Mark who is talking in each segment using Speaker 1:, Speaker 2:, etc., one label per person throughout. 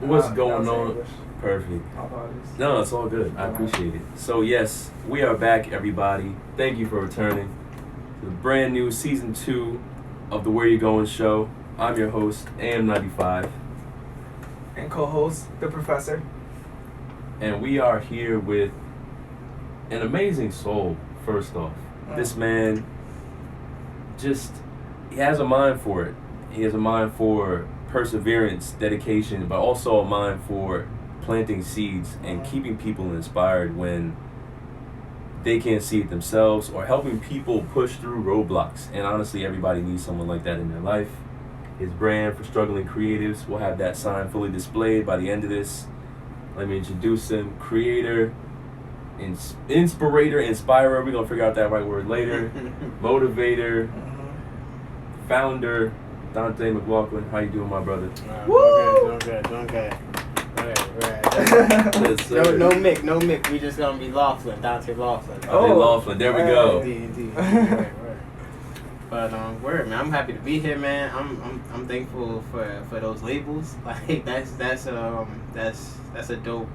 Speaker 1: What's going on?
Speaker 2: English.
Speaker 1: Perfect.
Speaker 2: My apologies.
Speaker 1: No, it's all good. I appreciate it. So yes, we are back, everybody. Thank you for returning to the brand new season 2 of the Where You Goin show. I'm your host, AM95,
Speaker 2: And co-host, the professor.
Speaker 1: and we are here with an amazing soul. First off, this man he has a mind for it. He has a mind for perseverance, dedication, but also a mind for planting seeds and keeping people inspired when they can't see it themselves, or helping people push through roadblocks. And honestly, everybody needs someone like that in their life. His brand for struggling creatives will have that sign fully displayed by the end of this. Let me introduce him. Creator, inspirator, inspirer, we're going to figure out that right word later. Motivator, founder, Dante Laughlin. How you doing, my brother?
Speaker 3: Doing good. Right.
Speaker 1: Yes, sir.
Speaker 3: No Mick. We just gonna be Laughlin, Dante Laughlin.
Speaker 1: Dante Laughlin, there we go.
Speaker 3: Indeed. Right. But word, man, I'm happy to be here, man. I'm thankful for those labels. Like that's a dope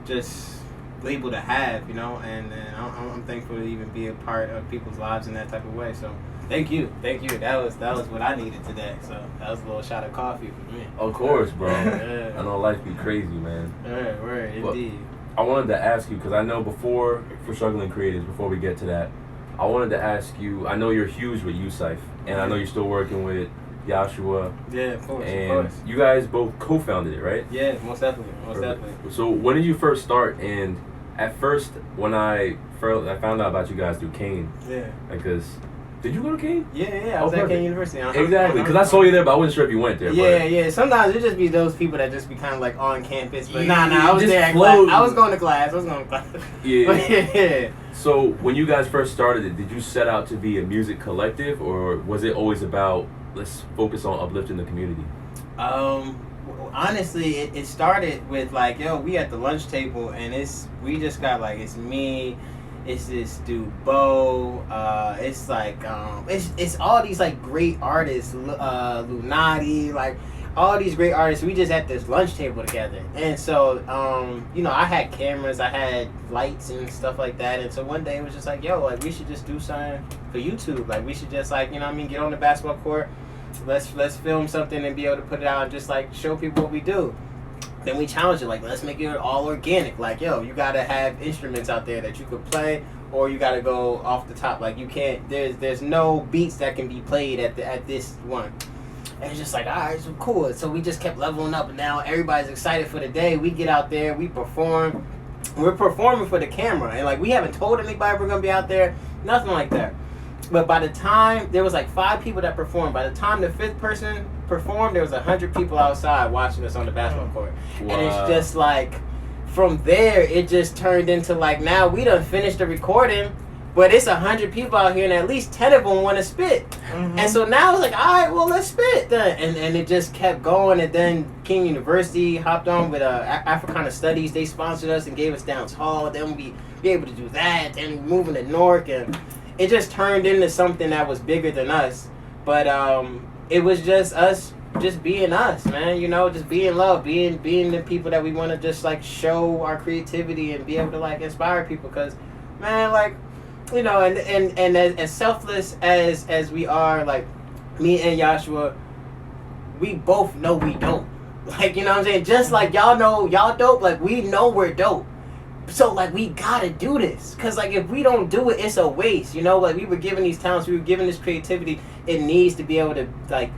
Speaker 3: just label to have, you know. And I'm thankful to even be a part of people's lives in that type of way. So. Thank you. That was what I needed today. So that was a little shot of coffee for me.
Speaker 1: Of course, bro.
Speaker 3: Yeah.
Speaker 1: I know life be crazy, man.
Speaker 3: Right, indeed.
Speaker 1: I wanted to ask you, because I know for struggling creatives, before we get to that, I wanted to ask you, I know you're huge with UCYPHE, and I know you're still working with Joshua.
Speaker 3: Yeah, of course.
Speaker 1: And you guys both co-founded it, right?
Speaker 3: Yeah, most definitely.
Speaker 1: So when did you first start? And at first, when I found out about you guys through Kane.
Speaker 3: Yeah.
Speaker 1: Because... Did you go to Kane?
Speaker 3: Yeah. I was at Kane University.
Speaker 1: Exactly, because I saw you there, but I wasn't sure if you went there.
Speaker 3: Yeah. Sometimes it just be those people that just be kind of like on campus. But nah, I was
Speaker 1: just
Speaker 3: there. I was going to class.
Speaker 1: Yeah.
Speaker 3: But yeah.
Speaker 1: So when you guys first started it, did you set out to be a music collective, or was it always about let's focus on uplifting the community?
Speaker 3: Honestly, it started with like, we at the lunch table, and we just got like, it's me. It's this dude Bo. It's like it's all these like great artists, Lunati, like all these great artists. We just at this lunch table together, and so I had cameras, I had lights and stuff like that, and so one day it was just like, like we should just do something for YouTube. Like we should just like get on the basketball court, let's film something and be able to put it out and just like show people what we do. Then we challenged it, like, let's make it all organic. Like, you gotta have instruments out there that you could play, or you gotta go off the top. Like, you can't, there's no beats that can be played at this one. And it's just like, all right, so cool. So we just kept leveling up, and now everybody's excited for the day. We get out there, we perform. We're performing for the camera, and like, we haven't told anybody we're gonna be out there, nothing like that. But by the time, there was like 5 people that performed. By the time the 5th person performed, there was 100 people outside watching us on the basketball court. Wow. And it's just like, from there, it just turned into like, now we done finished the recording, but it's 100 people out here, and at least 10 of them want to spit. And so now it's like, all right, well, let's spit then. And it just kept going, and then King University hopped on with Africana Studies. They sponsored us and gave us dance hall. Then we be able to do that, and moving to Newark, and it just turned into something that was bigger than us. But it was just us just being us, man. Just being love, being the people that we want to just like show our creativity and be able to like inspire people. Because, man, like, and as selfless as we are, like me and Joshua, we both know we dope. Like, you know what I'm saying? Just like y'all know y'all dope, like we know we're dope. So, like, we gotta do this. Because, like, if we don't do it, it's a waste. Like, we were given these talents, we were given this creativity. It needs to be able to, like,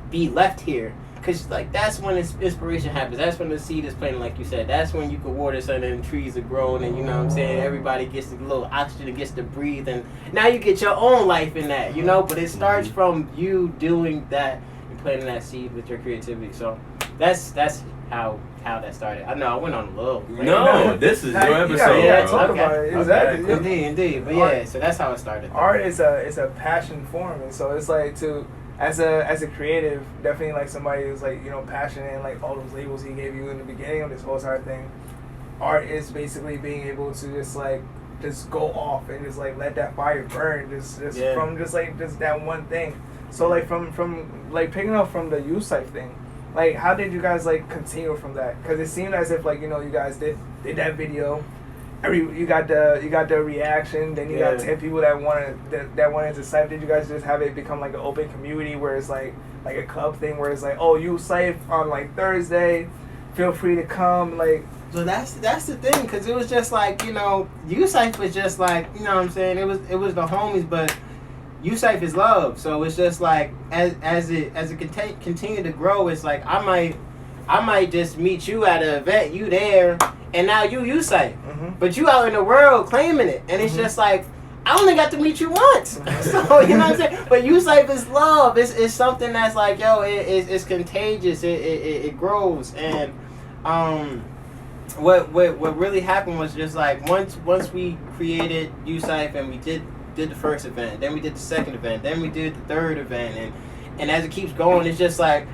Speaker 3: be left here. Because, like, that's when inspiration happens. That's when the seed is planted, like you said. That's when you can water something and trees are growing. And, you know what I'm saying? Everybody gets a little oxygen and gets to breathe. And now you get your own life in that, But it starts from you doing that and planting that seed with your creativity. So, that's how that started. I know I went on a little.
Speaker 1: No, this is your episode.
Speaker 2: Yeah, talk about it. Exactly.
Speaker 1: Okay.
Speaker 3: Indeed. But yeah, so that's how it started.
Speaker 2: Art is a passion form, and so it's like as a creative, definitely like somebody who's like passionate and like all those labels he gave you in the beginning of this whole entire thing. Art is basically being able to just go off and just like let that fire burn from just that one thing. So like from like picking up from the UCYPHE thing. like how did you guys like continue from that? Because it seemed as if like, you know, you guys did that video. You got the reaction, then you got 10 people that wanted to CYPHE. Did you guys just have it become like an open community where it's like a club thing where it's like, oh, you CYPHE on like Thursday, feel free to come, like.
Speaker 3: So that's the thing, because it was just like, you know, UCYPHE was just like, you know what I'm saying, it was the homies, but UCYPHE is love. So it's just like as it continue to grow, it's like I might just meet you at an event, you there, and now you UCYPHE. But you out in the world claiming it, and it's just like, I only got to meet you once. So, you know what I'm saying? But UCYPHE is love. It's something that's like, yo, it's contagious. It grows. And what really happened was just like, once we created UCYPHE and we did the first event, then we did the second event, then we did the third event, and as it keeps going, it's just like,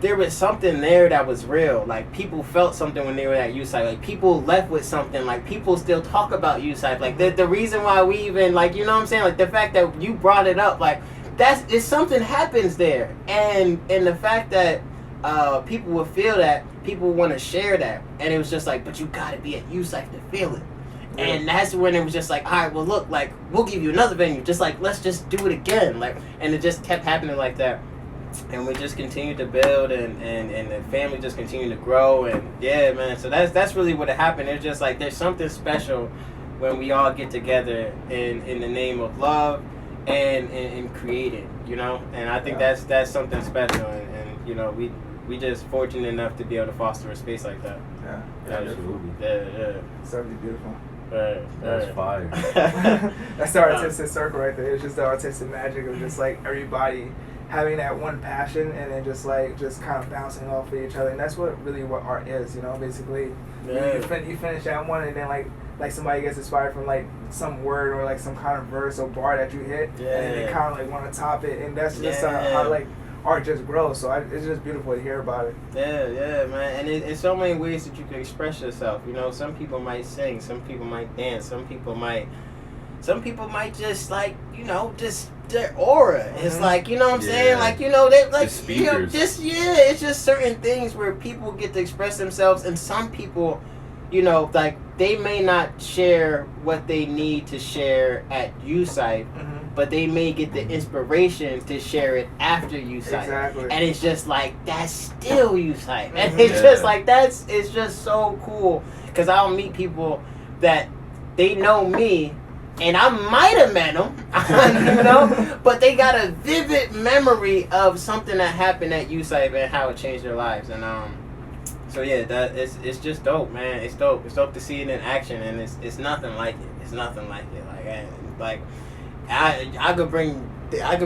Speaker 3: there was something there that was real. Like, people felt something when they were at UCYPHE. Like, people left with something. Like, people still talk about UCYPHE. Like, the reason why we even, like, you know what I'm saying? Like, the fact that you brought it up, like, it's something happens there. And the fact that people will feel that, people want to share that. And it was just like, but you got to be at UCYPHE to feel it. Yeah. And that's when it was just like, all right, well, look, like, we'll give you another venue. Just like, let's just do it again. Like, and it just kept happening like that. And we just continued to build, and the family just continued to grow, and yeah, man. So that's really what happened. It's just like, there's something special when we all get together in the name of love and creating, you know. And I think that's something special, and you know, we just fortunate enough to be able to foster a space like that.
Speaker 2: Yeah,
Speaker 1: absolutely.
Speaker 2: Yeah. Something beautiful.
Speaker 1: That's fire.
Speaker 2: That's the artistic circle right there. It's just the artistic magic of just like everybody having that one passion, and then just kind of bouncing off of each other. And that's what art is, you know. Basically, you finish that one, and then like somebody gets inspired from like some word or like some kind of verse or bar that you hit, and then they kind of like want to top it, and that's just how like art just grows. So it's just beautiful to hear about it.
Speaker 3: Yeah, man. And it's so many ways that you can express yourself. You know, some people might sing, some people might dance, some people might just like, you know, just their aura. It's like, you know what I'm saying? Like, you know, they like, you know, it's just certain things where people get to express themselves, and some people, you know, like, they may not share what they need to share at UCYPHE, but they may get the inspiration to share it after UCYPHE.
Speaker 2: Exactly.
Speaker 3: And it's just like, that's still UCYPHE. And it's just like, it's just so cool, because I'll meet people that they know me, and I might have met them, you know, but they got a vivid memory of something that happened at UCYPHE and how it changed their lives. And so yeah, it's just dope, man. It's dope. It's dope to see it in action, and it's nothing like it. It's nothing like it. I could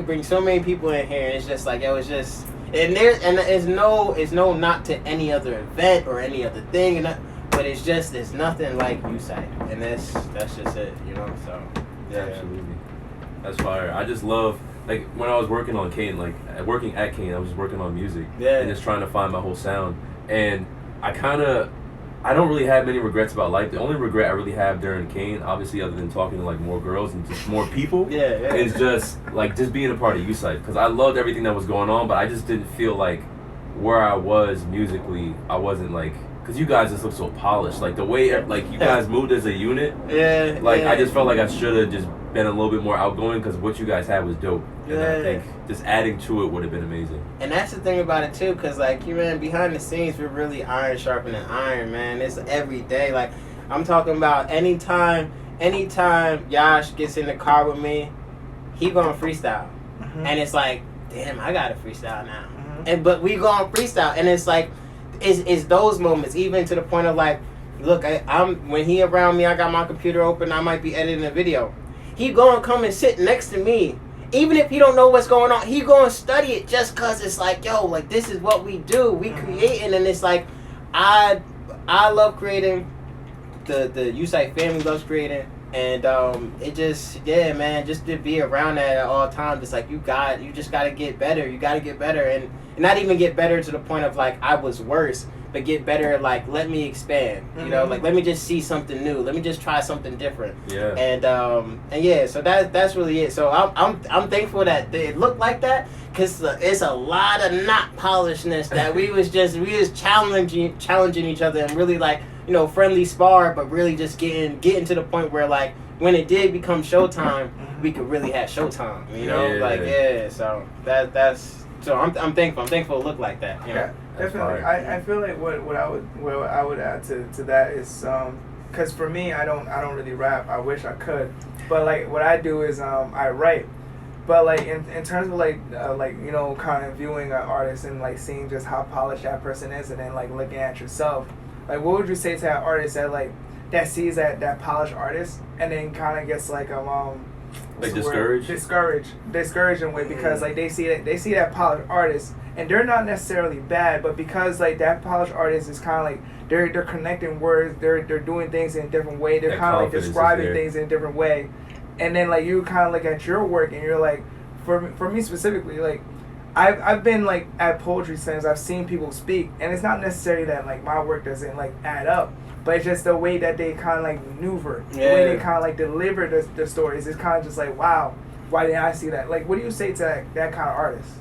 Speaker 3: bring so many people in here, and it's just like, yo, it's just, and it's no not to any other event or any other thing, and but there's nothing like UCYPHE, and that's just it, you know. So yeah,
Speaker 1: absolutely, that's fire. I just love, like, when I was working on Kane, like working at Kane, I was working on music, and just trying to find my whole sound. And I don't really have many regrets about life. The only regret I really have during Kane, obviously, other than talking to like more girls and just more people, is just being a part of UCYPHE, because I loved everything that was going on, but I just didn't feel like where I was musically, I wasn't like. Because you guys just look so polished. Like, the way, like, you guys moved as a unit. I just felt like I should have just been a little bit more outgoing, because what you guys had was dope. And I think just adding to it would have been amazing.
Speaker 3: And that's the thing about it, too, because, like, you man, behind the scenes, we're really iron sharpening iron, man. It's every day. Like, I'm talking about anytime Yash gets in the car with me, he gonna freestyle. And it's like, damn, I gotta freestyle now. But we gonna freestyle, and it's like, it's those moments, even to the point of like, look, I'm when he around me, I got my computer open, I might be editing a video. He gonna come and sit next to me, even if he don't know what's going on. He gonna study it just cause it's like, yo, like, this is what we do. We creating, and it's like, I love creating. The UCYPHE family loves creating, and it just, man, just to be around that at all times. It's like, you just gotta get better. You gotta get better, and not even get better to the point of like I was worse, but get better like let me expand, you know, like let me just see something new, let me just try something different.
Speaker 1: Yeah.
Speaker 3: And yeah, so that's really it. So I'm thankful that it looked like that, because it's a lot of not polishedness that we was challenging each other and really like, you know, friendly spar, but really just getting to the point where like when it did become showtime, we could really have showtime, you know. So that's so I'm thankful it looked like that, you know?
Speaker 2: Definitely. I feel like what I would add to that is because for me I don't really rap. I wish I could, but like what I do is I write. But like in terms of like you know, kind of viewing an artist and like seeing just how polished that person is, and then like looking at yourself, like what would you say to that artist that sees that polished artist and then kind of gets like discouraged in a way, because like they see that polished artist and they're not necessarily bad, but because like that polished artist is kind of like they're connecting words, they're doing things in a different way, they're kind of like describing things in a different way, and then like you kind of look at your work and you're like, for me specifically, like I've been like at poetry slams, I've seen people speak, and it's not necessarily that like my work doesn't like add up, but it's just the way that they kind of like maneuver, the way they kind of like deliver the stories. It's kind of just like, wow, why didn't I see that? Like, what do you say to that kind of artist?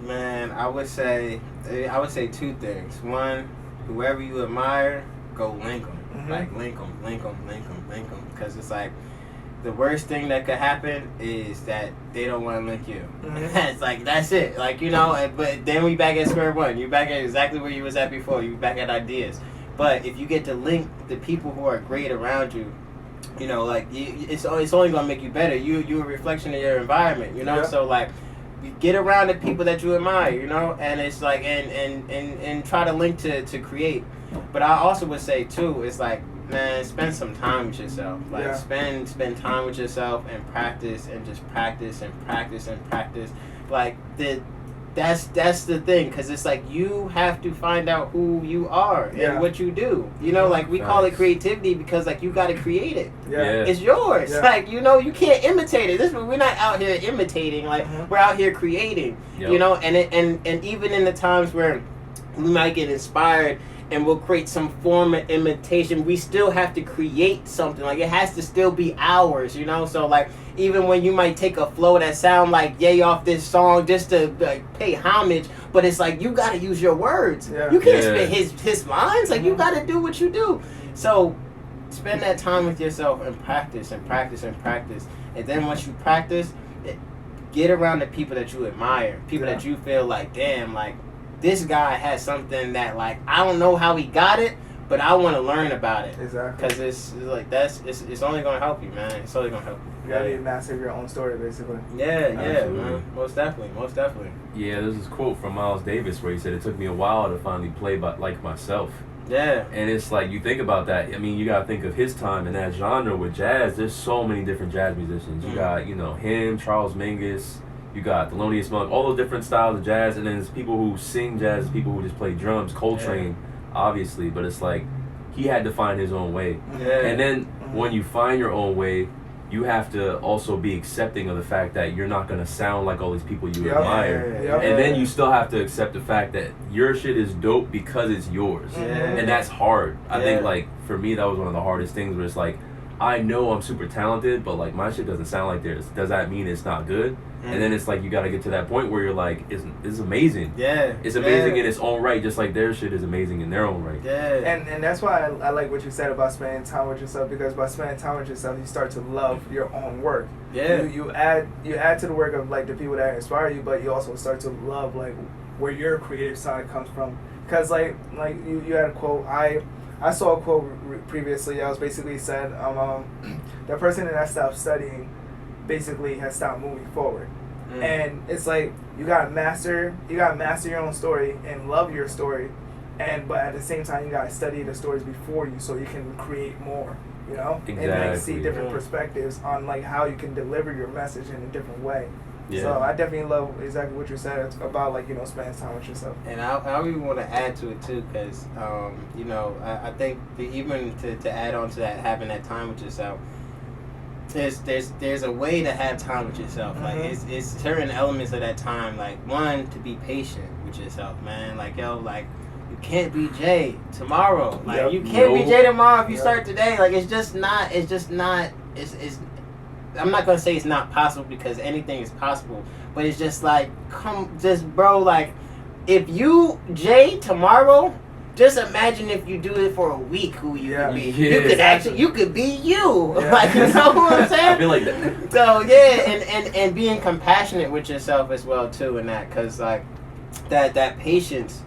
Speaker 3: Man, I would say two things. One, whoever you admire, go link them. Like link them, because it's like the worst thing that could happen is that they don't want to link you. It's like, that's it. Like, you know, but then we back at square one. You're back at exactly where you was at before. You back at ideas. But if you get to link the people who are great around you, you know, like it's only gonna make you better. You're a reflection of your environment, you know. So like, you get around the people that you admire, you know, and it's like and try to link to create. But I also would say too, it's like, man, spend some time with yourself. Like spend time with yourself and practice and just practice and practice and practice. Like that's the thing, because it's like you have to find out who you are and what you do. You know, like we call it creativity because like you got to create it. It's yours. Like, you know, you can't imitate it. We're not out here imitating. Like we're out here creating. You know, and even in the times where we might get inspired and we'll create some form of imitation, we still have to create something. Like, it has to still be ours, you know? So, like, even when you might take a flow that sound like yay off this song just to like pay homage, but it's like, you got to use your words. You can't spit his lines. Like, you got to do what you do. So, spend that time with yourself and practice and practice and practice. And then once you practice, get around the people that you admire, people that you feel like, damn, like, this guy has something that, like, I don't know how he got it, but I want to learn about it.
Speaker 2: Exactly.
Speaker 3: Because it's like, it's only going to help you, man. It's only going to help you.
Speaker 2: You got to be a master of your own story, basically.
Speaker 3: Yeah, man. Most definitely.
Speaker 1: Yeah, there's this quote from Miles Davis where he said, it took me a while to finally play like myself.
Speaker 3: Yeah.
Speaker 1: And it's like, you think about that. I mean, you got to think of his time in that genre with jazz. There's so many different jazz musicians. You got, you know, him, Charles Mingus. You got Thelonious Monk, all those different styles of jazz, and then there's people who sing jazz, there's people who just play drums, Coltrane, obviously, but it's like, he had to find his own way. And then when you find your own way, you have to also be accepting of the fact that you're not going to sound like all these people you admire. And then you still have to accept the fact that your shit is dope because it's yours. And that's hard. I think, like, for me, that was one of the hardest things where it's like, I know I'm super talented, but like my shit doesn't sound like theirs. Does that mean it's not good? And then it's like you got to get to that point where you're like, it's amazing. It's amazing in its own right, just like their shit is amazing in their own right.
Speaker 2: And that's why I like what you said about spending time with yourself, because by spending time with yourself, you start to love your own work. You add to the work of like the people that inspire you, but you also start to love like where your creative side comes from. Because like you had a quote, I saw a quote previously that was basically said, the person that stopped studying basically has stopped moving forward. And it's like you gotta master your own story and love your story, but at the same time you gotta study the stories before you so you can create more, you know? And like see different perspectives on like how you can deliver your message in a different way. So I definitely love exactly what you said about like, you know, spending time with yourself.
Speaker 3: And I really want to add to it too, because you know, I think even to add on to that, having that time with yourself, there's a way to have time with yourself. Like it's certain elements of that time. Like one, to be patient with yourself, man. Like like you can't be Jay tomorrow. Like you can't be Jay tomorrow if you start today. Like it's just not. It's I'm not gonna say it's not possible because anything is possible. But it's just like bro. Like if you Jay tomorrow. Just imagine if you do it for a week, who you could be. You could be you. Yeah. Like, you know what I'm saying?
Speaker 1: I feel like that.
Speaker 3: So yeah, and being compassionate with yourself as well too, in that, because like that patience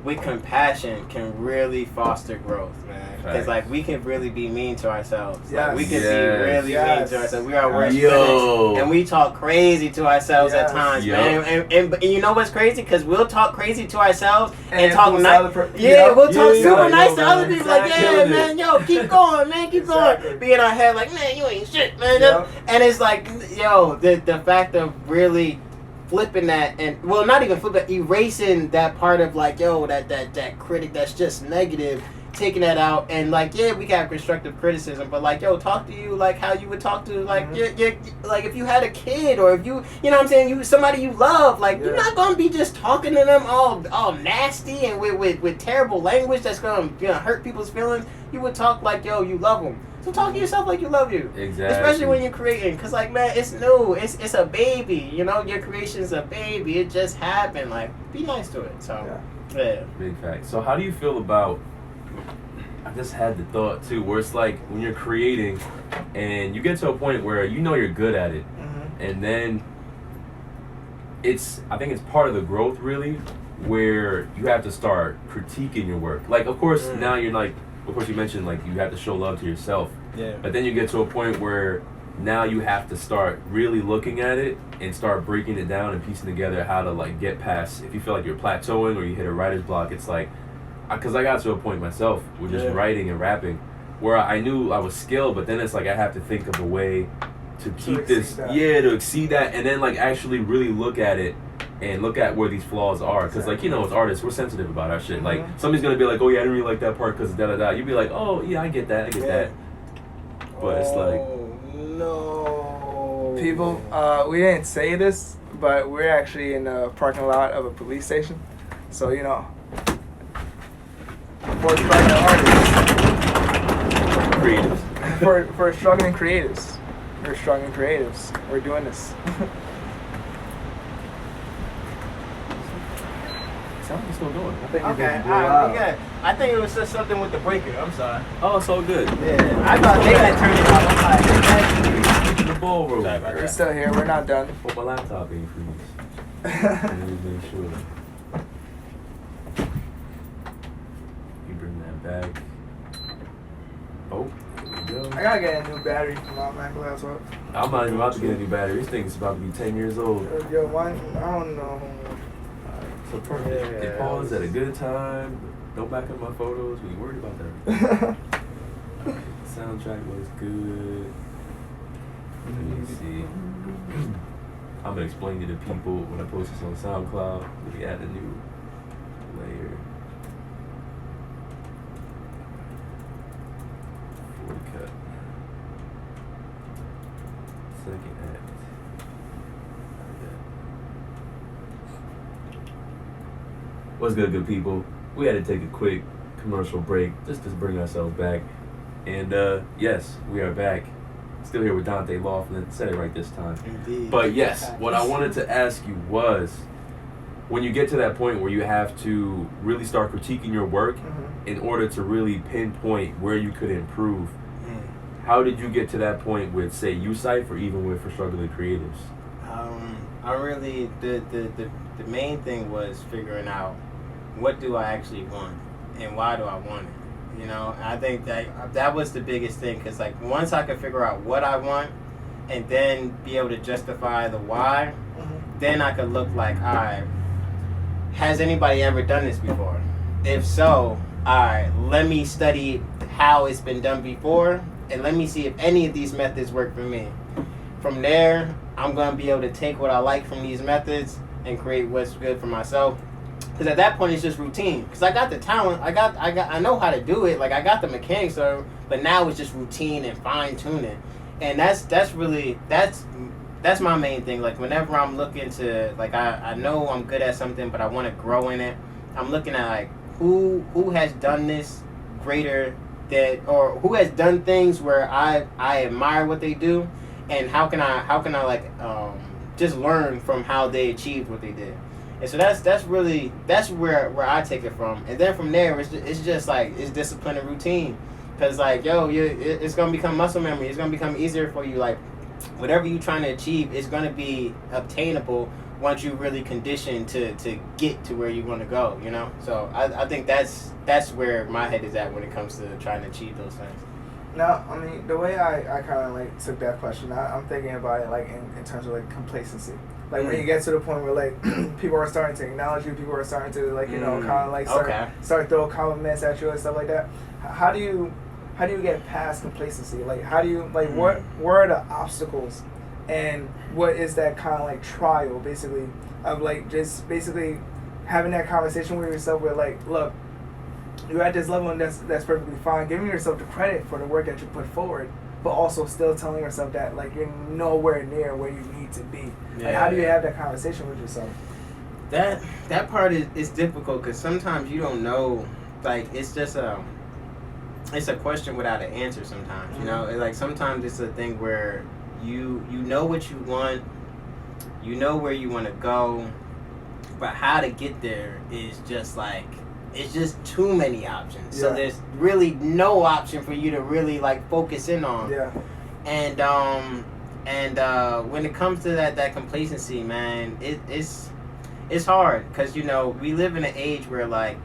Speaker 3: with compassion can really foster growth, man. Because like we can really be mean to ourselves.
Speaker 2: Yes.
Speaker 3: Like we can be really mean to ourselves. We are worst critics, and we talk crazy to ourselves at times, man. And you know what's crazy? Because we'll talk crazy to ourselves and talk nice. We'll talk super nice to other people. Like, yeah, man, yo, keep going, man, keep going. Be in our head like, man, you ain't shit, man. And it's like, yo, the fact of really flipping that, and well, not even flipping, erasing that part of like, yo, that critic that's just negative, taking that out, and like, yeah, we got constructive criticism, but like, yo, talk to you like how you would talk to like like if you had a kid, or if you know what I'm saying, you somebody you love, like you're not gonna be just talking to them all nasty and with terrible language that's gonna hurt people's feelings. You would talk like, yo, you love them. So talk to yourself like you love you.
Speaker 1: Exactly.
Speaker 3: Especially when you're creating. Because, like, man, it's new. It's a baby. You know, your creation's a baby. It just happened. Like, be nice to it. So, yeah.
Speaker 1: Big fact. So how do you feel about, I just had the thought, too, where it's like when you're creating and you get to a point where you know you're good at it. And then I think it's part of the growth, really, where you have to start critiquing your work. Like, of course, now you're like, of course, you mentioned like you have to show love to yourself. Yeah. But then you get to a point where now you have to start really looking at it and start breaking it down and piecing together how to like get past. If you feel like you're plateauing or you hit a writer's block, it's like, because I got to a point myself with just writing and rapping where I knew I was skilled, but then it's like I have to think of a way to keep this, to exceed that, and then like actually really look at it. And look at where these flaws are. Because, like, you know, as artists, we're sensitive about our shit. Like, somebody's going to be like, oh, yeah, I didn't really like that part because da-da-da. You'd be like, oh, yeah, I get that. But it's like...
Speaker 2: no. People, we didn't say this, but we're actually in the parking lot of a police station. So, you know, for struggling artists.
Speaker 1: Creatives.
Speaker 2: For struggling creatives. We're struggling creatives. We're doing this.
Speaker 1: It's still going.
Speaker 3: Okay, alright, I think it was just something with the breaker. I'm sorry.
Speaker 1: Oh, it's all good.
Speaker 3: Yeah, I thought they had turned it off. I'm like,
Speaker 1: the ball roll.
Speaker 2: We're still here. We're not done.
Speaker 1: Hope my laptop ain't freeze. Let me make sure. You bring that back. Oh, here we go.
Speaker 2: I gotta get a new battery for my MacBook as well.
Speaker 1: I'm not even about to get a new battery. This thing's about to be 10 years old.
Speaker 2: Yo, one, I don't know.
Speaker 1: So perfect. It paused at a good time. Don't back up my photos. We worried about that. Soundtrack was good. Let me see. I'm gonna explain to the people when I post this on SoundCloud. We add a new layer. 40 cut. Second act. What's good people? We had to take a quick commercial break just to bring ourselves back. And yes, we are back. Still here with Dante Laughlin. Said it right this time.
Speaker 3: Indeed.
Speaker 1: But yes, what I wanted to ask you was, when you get to that point where you have to really start critiquing your work in order to really pinpoint where you could improve, how did you get to that point with, say, UCYPHE or even with For Struggling Creatives?
Speaker 3: I really, the main thing was figuring out what do I actually want and why do I want it. You know, I think that was the biggest thing, because like once I could figure out what I want and then be able to justify the why, then I could look like, all right, has anybody ever done this before? If so, all right, let me study how it's been done before and let me see if any of these methods work for me. From there, I'm going to be able to take what I like from these methods and create what's good for myself. Because at that point, it's just routine. Because I got the talent, I know how to do it. Like, I got the mechanics, but now it's just routine and fine tuning. And that's really that's my main thing. Like whenever I'm looking to, like, I know I'm good at something, but I want to grow in it. I'm looking at like who has done this greater that, or who has done things where I admire what they do, and how can I like just learn from how they achieved what they did. And so that's where I take it from. And then from there it's just like it's discipline and routine. Cause like it's gonna become muscle memory. It's gonna become easier for you. Like whatever you're trying to achieve is gonna be obtainable once you really condition to get to where you want to go. You know. So I think that's where my head is at when it comes to trying to achieve those things.
Speaker 2: Now, I mean, the way I kind of like took that question, I'm thinking about it like in terms of like complacency. Like when you get to the point where like people are starting to acknowledge you, people are starting to like kind of like start throw compliments at you and stuff like that. How do you get past complacency? Like how do you like what are the obstacles, and what is that kind of like trial basically of like just basically having that conversation with yourself where like, look, you're at this level and that's perfectly fine. Giving yourself the credit for the work that you put forward, but also still telling yourself that like you're nowhere near where you need to be. Yeah, like how do you have that conversation with yourself?
Speaker 3: That part is difficult because sometimes you don't know. Like it's just it's a question without an answer. Sometimes you know, like sometimes it's a thing where you know what you want, you know where you want to go, but how to get there is just like. It's just too many options. Yeah. So there's really no option for you to really like focus in on.
Speaker 2: Yeah.
Speaker 3: And when it comes to that complacency, man, it's hard because you know we live in an age where like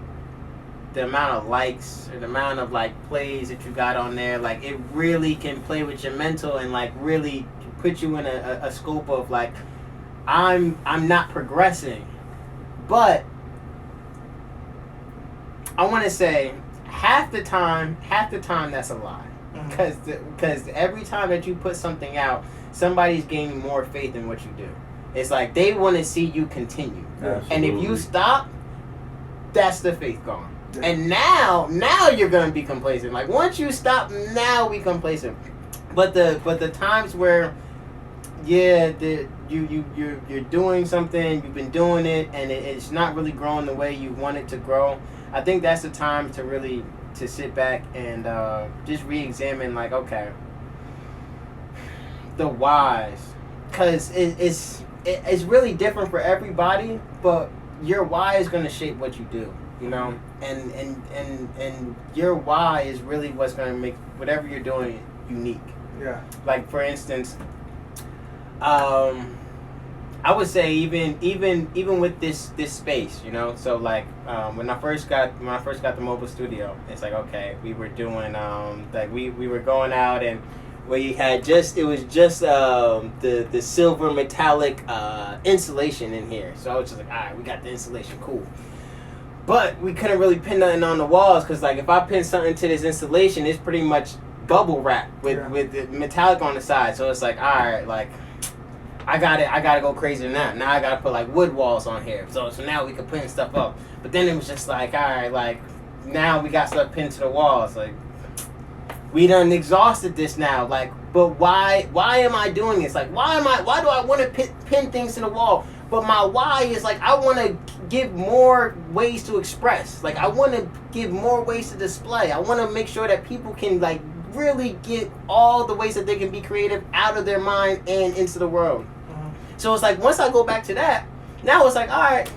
Speaker 3: the amount of likes or the amount of like plays that you got on there, like it really can play with your mental and like really put you in a scope of like I'm not progressing, but. I want to say half the time that's a lie, because every time that you put something out, somebody's gaining more faith in what you do. It's like they want to see you continue, and if you stop, that's the faith gone. Yeah. And now you're gonna be complacent. Like once you stop, now we complacent. But the times where you're doing something, you've been doing it, and it's not really growing the way you want it to grow. I think that's the time to really to sit back and just re-examine, like, okay, the whys, because it's really different for everybody, but your why is going to shape what you do, you know, and your why is really what's going to make whatever you're doing unique.
Speaker 2: Yeah. Like
Speaker 3: for instance, I would say even with this space, you know. So like when I first got the mobile studio, it's like okay, we were doing like we were going out and we had the silver metallic insulation in here. So I was just like, all right, we got the insulation, cool. But we couldn't really pin nothing on the walls because like if I pin something to this insulation, it's pretty much bubble wrap with the metallic on the side. So it's like, all right, like. I gotta go crazy than that. Now I gotta put like wood walls on here. So now we can pin stuff up. But then it was just like, all right, like now we got stuff pinned to the walls. Like we done exhausted this now. Like, but why am I doing this? Like why do I want to pin things to the wall? But my why is like I want to give more ways to express. Like I want to give more ways to display. I want to make sure that people can like really get all the ways that they can be creative out of their mind and into the world. So it's like once I go back to that, now it's like, all right,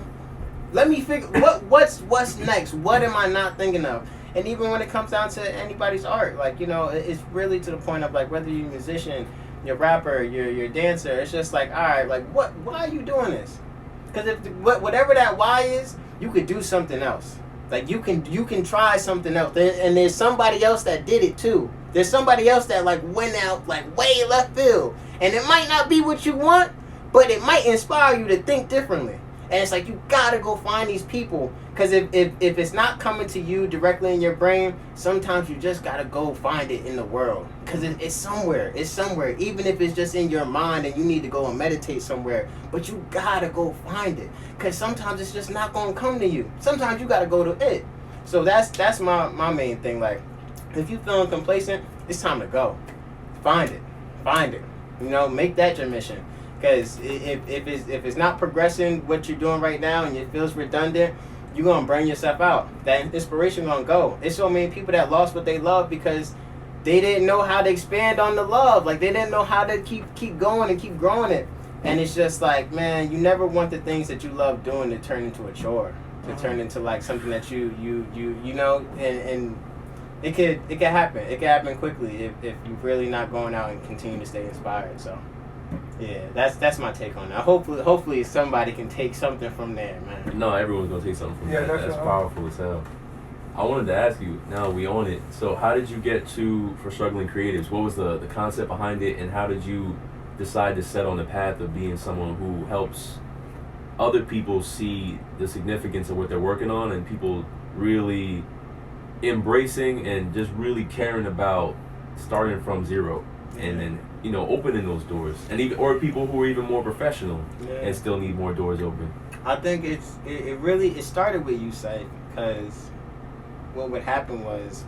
Speaker 3: let me figure what's next. What am I not thinking of? And even when it comes down to anybody's art, like you know, it's really to the point of like whether you're a musician, you're a rapper, you're a dancer. It's just like, all right, like why are you doing this? Because if whatever that why is, you could do something else. Like you can try something else, and there's somebody else that did it too. There's somebody else that like went out like way left field, and it might not be what you want. But it might inspire you to think differently. And it's like, you gotta go find these people. Because if it's not coming to you directly in your brain, sometimes you just gotta go find it in the world. Because it's somewhere. It's somewhere. Even if it's just in your mind and you need to go and meditate somewhere. But you gotta go find it. Because sometimes it's just not gonna come to you. Sometimes you gotta go to it. So that's my main thing. Like, if you feeling complacent, it's time to go. Find it. find it. You know, make that your mission. Because if it's not progressing what you're doing right now and it feels redundant, you're going to burn yourself out. That inspiration going to go. There's so many people that lost what they love because they didn't know how to expand on the love. Like, they didn't know how to keep going and keep growing it. And it's just like, man, you never want the things that you love doing to turn into a chore. To turn into, like, something that you know, and it could happen. It could happen quickly if you're really not going out and continue to stay inspired. So, yeah, that's my take on that. Hopefully somebody can take something from there, man.
Speaker 1: No, everyone's gonna take something from that. That's
Speaker 2: right.
Speaker 1: powerful as hell. I wanted to ask you, now we own it, so how did you get to For Struggling Creatives? What was the concept behind it, and how did you decide to set on the path of being someone who helps other people see the significance of what they're working on, and people really embracing and just really caring about starting from zero, and then, you know, opening those doors, and even, or people who are even more professional and still need more doors open?
Speaker 3: I think it really started with UCYPHE, because what would happen was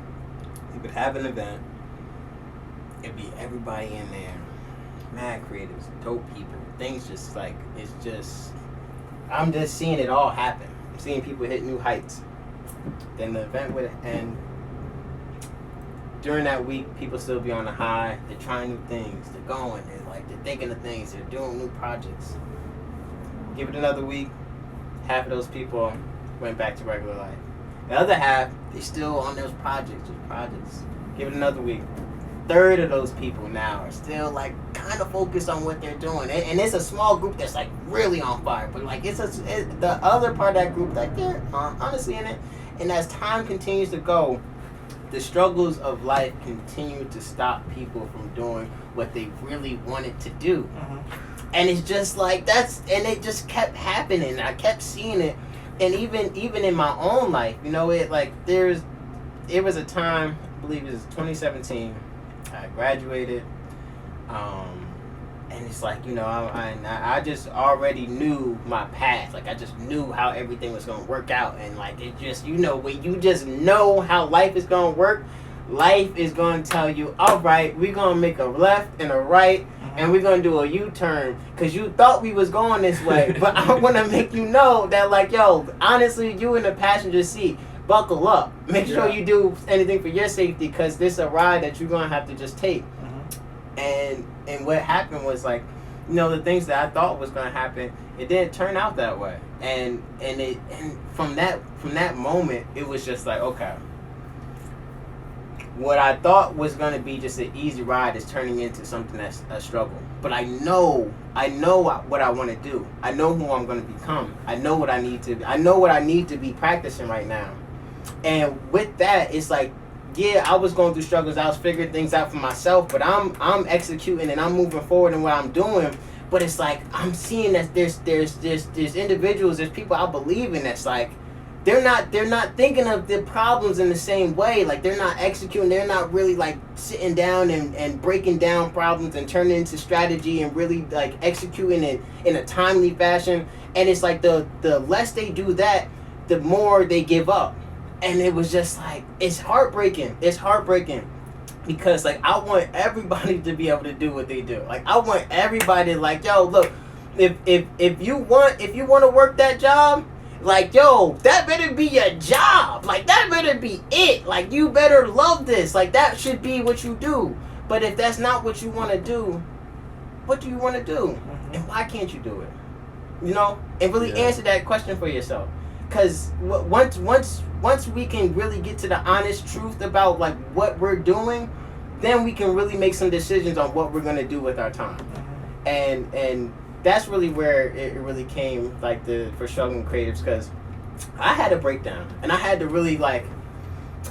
Speaker 3: you would have an event, it'd be everybody in there, mad creatives, dope people, things just like, it's just, I'm just seeing it all happen. I'm seeing people hit new heights. Then the event would end. During that week, people still be on the high. They're trying new things. They're going. They're thinking of things. They're doing new projects. Give it another week. Half of those people went back to regular life. The other half, they still on those projects. Give it another week. Third of those people now are still like kind of focused on what they're doing, and it's a small group that's like really on fire. But like the other part of that group, like they're honestly in it. And as time continues to go, the struggles of life continue to stop people from doing what they really wanted to do. And it's just like and it just kept happening. I kept seeing it, and even in my own life, you know, it was a time, I believe it was 2017. I graduated, and it's like, you know, I just already knew my path. Like, I just knew how everything was going to work out. And like, it just, you know, when you just know how life is going to work, life is going to tell you, all right, we're going to make a left and a right, and we're going to do a U-turn, because you thought we was going this way. But I want to make you know that, like, yo, honestly, you in the passenger seat, buckle up. Make sure you do anything for your safety, because this is a ride that you're going to have to just take. And what happened was, like, you know, the things that I thought was going to happen, it didn't turn out that way. And from that moment, it was just like, okay, what I thought was going to be just an easy ride is turning into something that's a struggle. But I know what I want to do. I know who I'm going to become. I know what I need to be practicing right now. And with that, it's like, yeah, I was going through struggles. I was figuring things out for myself, but I'm executing and I'm moving forward in what I'm doing. But it's like, I'm seeing that there's individuals, there's people I believe in that's like, they're not thinking of the problems in the same way. Like, they're not executing. They're not really like sitting down and breaking down problems and turning into strategy and really like executing it in a timely fashion. And it's like the less they do that, the more they give up. And it was just like, it's heartbreaking. It's heartbreaking. Because like, I want everybody to be able to do what they do. Like, I want everybody like, yo, look, if you want to work that job, like, yo, that better be your job. Like, that better be it. Like, you better love this. Like, that should be what you do. But if that's not what you want to do, what do you want to do? And why can't you do it? You know? And really answer that question for yourself. Because once we can really get to the honest truth about like what we're doing, then we can really make some decisions on what we're going to do with our time. And that's really where it really came, like, for Struggling Creatives, because I had a breakdown, and I had to really, like,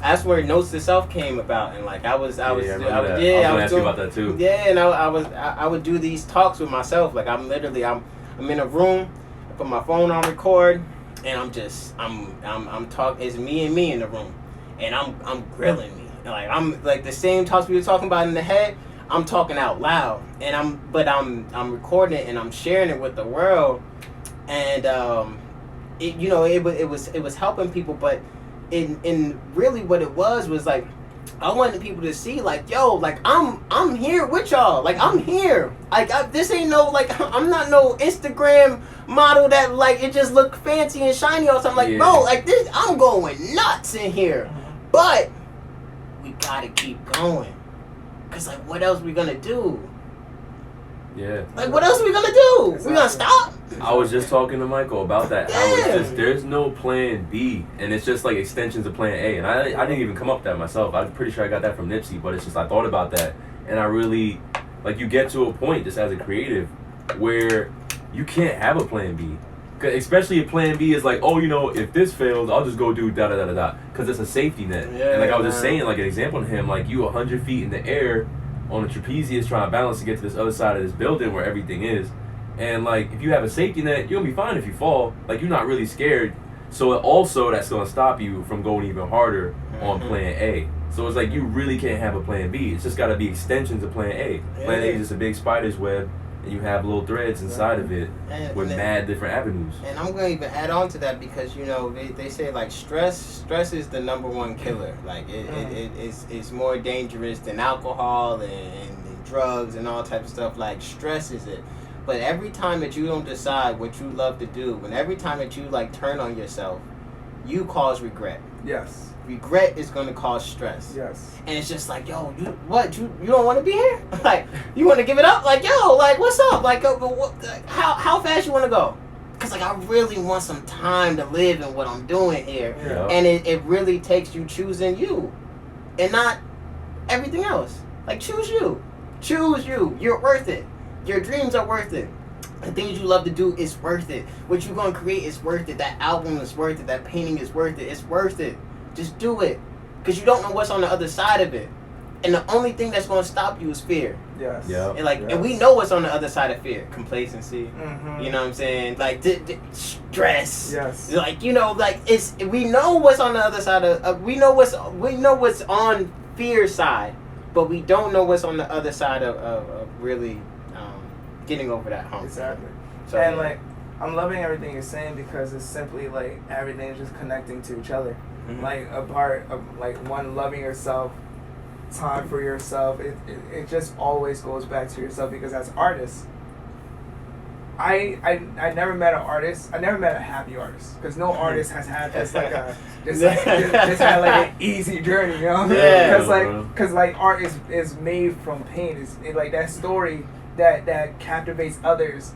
Speaker 3: that's where Notes to Self came about. And like, I was
Speaker 1: gonna ask you about that too.
Speaker 3: Yeah, and I would do these talks with myself. Like, I'm in a room, I put my phone on record, and I'm talking. It's me and me in the room, and I'm grilling me. Like, I'm like the same talks we were talking about in the head. I'm talking out loud, and I'm recording it and I'm sharing it with the world, and it was helping people. But in really what it was like, I wanted people to see, like, yo, like, I'm here with y'all. Like, I'm here. Like, this ain't no, like, I'm not no Instagram model that, like, it just look fancy and shiny or something. Like, bro, like, this, I'm going nuts in here. But we gotta keep going. Because, like, what else we gonna do?
Speaker 1: Yeah.
Speaker 3: Like, what else are we gonna do? Exactly. We gonna stop?
Speaker 1: I was just talking to Michael about that.
Speaker 3: Yeah.
Speaker 1: How it's just, there's no plan B, and it's just like extensions of plan A. And I didn't even come up with that myself. I'm pretty sure I got that from Nipsey, but it's just I thought about that, and I really, like, you get to a point just as a creative where you can't have a plan B. Especially if plan B is like, oh, you know, if this fails, I'll just go do da-da-da-da-da. Because it's a safety net.
Speaker 3: Yeah,
Speaker 1: and like I was just saying, like an example to him, like you 100 feet in the air on a trapezius trying to balance to get to this other side of this building where everything is. And like, if you have a safety net, you'll be fine if you fall. Like, you're not really scared. So also that's going to stop you from going even harder on plan A. So it's like, you really can't have a plan B. It's just got to be extensions of plan A. Plan A is just a big spider's web, and you have little threads inside of it with mad different avenues.
Speaker 3: And I'm going to even add on to that because, you know, they say, like, stress is the #1 killer. Like, it's more dangerous than alcohol and drugs and all types of stuff. Like, stress is it. But every time that you don't decide what you love to do, and every time that you, like, turn on yourself, you cause regret.
Speaker 2: Yes.
Speaker 3: Regret is going to cause stress.
Speaker 2: Yes.
Speaker 3: And it's just like, yo, you don't want to be here? Like, you want to give it up? Like, yo, like, what's up? Like, how fast you want to go? Because, like, I really want some time to live in what I'm doing here.
Speaker 1: Yeah.
Speaker 3: And it really takes you choosing you and not everything else. Like, choose you. Choose you. You're worth it. Your dreams are worth it. The things you love to do is worth it. What you're going to create is worth it. That album is worth it. That painting is worth it. It's worth it. Just do it. Because you don't know what's on the other side of it. And the only thing that's going to stop you is fear.
Speaker 2: Yes.
Speaker 1: Yeah.
Speaker 3: And, like, and we know what's on the other side of fear. Complacency. You know what I'm saying? Like, stress.
Speaker 2: Yes.
Speaker 3: Like, you know, like, we know what's on the other side of, we know what's on fear's side, but we don't know what's on the other side of really getting over that hump.
Speaker 2: Exactly.
Speaker 3: So,
Speaker 2: and like, I'm loving everything you're saying because it's simply like everything is just connecting to each other. Like, a part of, like, one, loving yourself, time for yourself. It just always goes back to yourself, because as artists, I never met an artist. I never met a happy artist, because no artist has had just like a just had like an easy journey, you know?
Speaker 3: Yeah.
Speaker 2: Because like art is made from pain. It's like that story that captivates others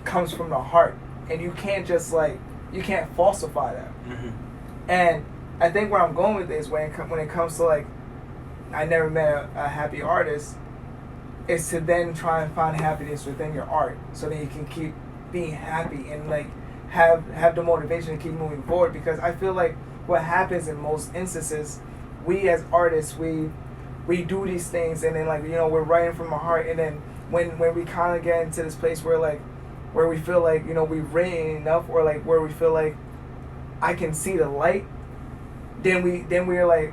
Speaker 2: comes from the heart, and you can't just like, you can't falsify that. And I think where I'm going with this, when it comes to like, I never met a happy artist, is to then try and find happiness within your art, so that you can keep being happy and like have the motivation to keep moving forward. Because I feel like what happens in most instances, we as artists, we do these things, and then, like, you know, we're writing from our heart, and then when we kind of get into this place where we feel like, you know, we've written enough, or like where we feel like I can see the light, then we're like,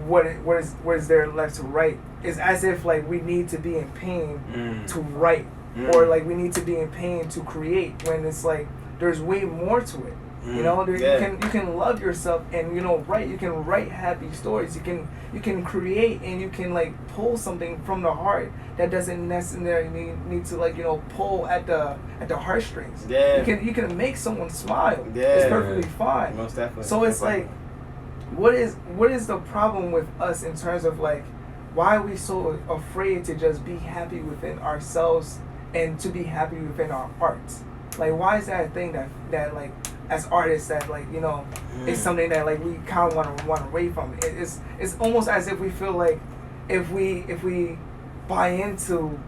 Speaker 2: what is there left to write? It's as if like we need to be in pain to write, or like we need to be in pain to create, when it's like there's way more to it. You know, you can love yourself and, you know, write. You can write happy stories. You can create, and you can like pull something from the heart that doesn't necessarily need to, like, you know, pull at the heartstrings.
Speaker 3: Yeah.
Speaker 2: You can make someone smile.
Speaker 3: Yeah.
Speaker 2: It's perfectly fine.
Speaker 3: Most definitely.
Speaker 2: So it's like, what is the problem with us in terms of like, why are we so afraid to just be happy within ourselves and to be happy within our art? Like, why is that a thing that like, as artists, that, like, you know, it's something that like we kind of want to run away from? It's almost as if we feel like if we buy into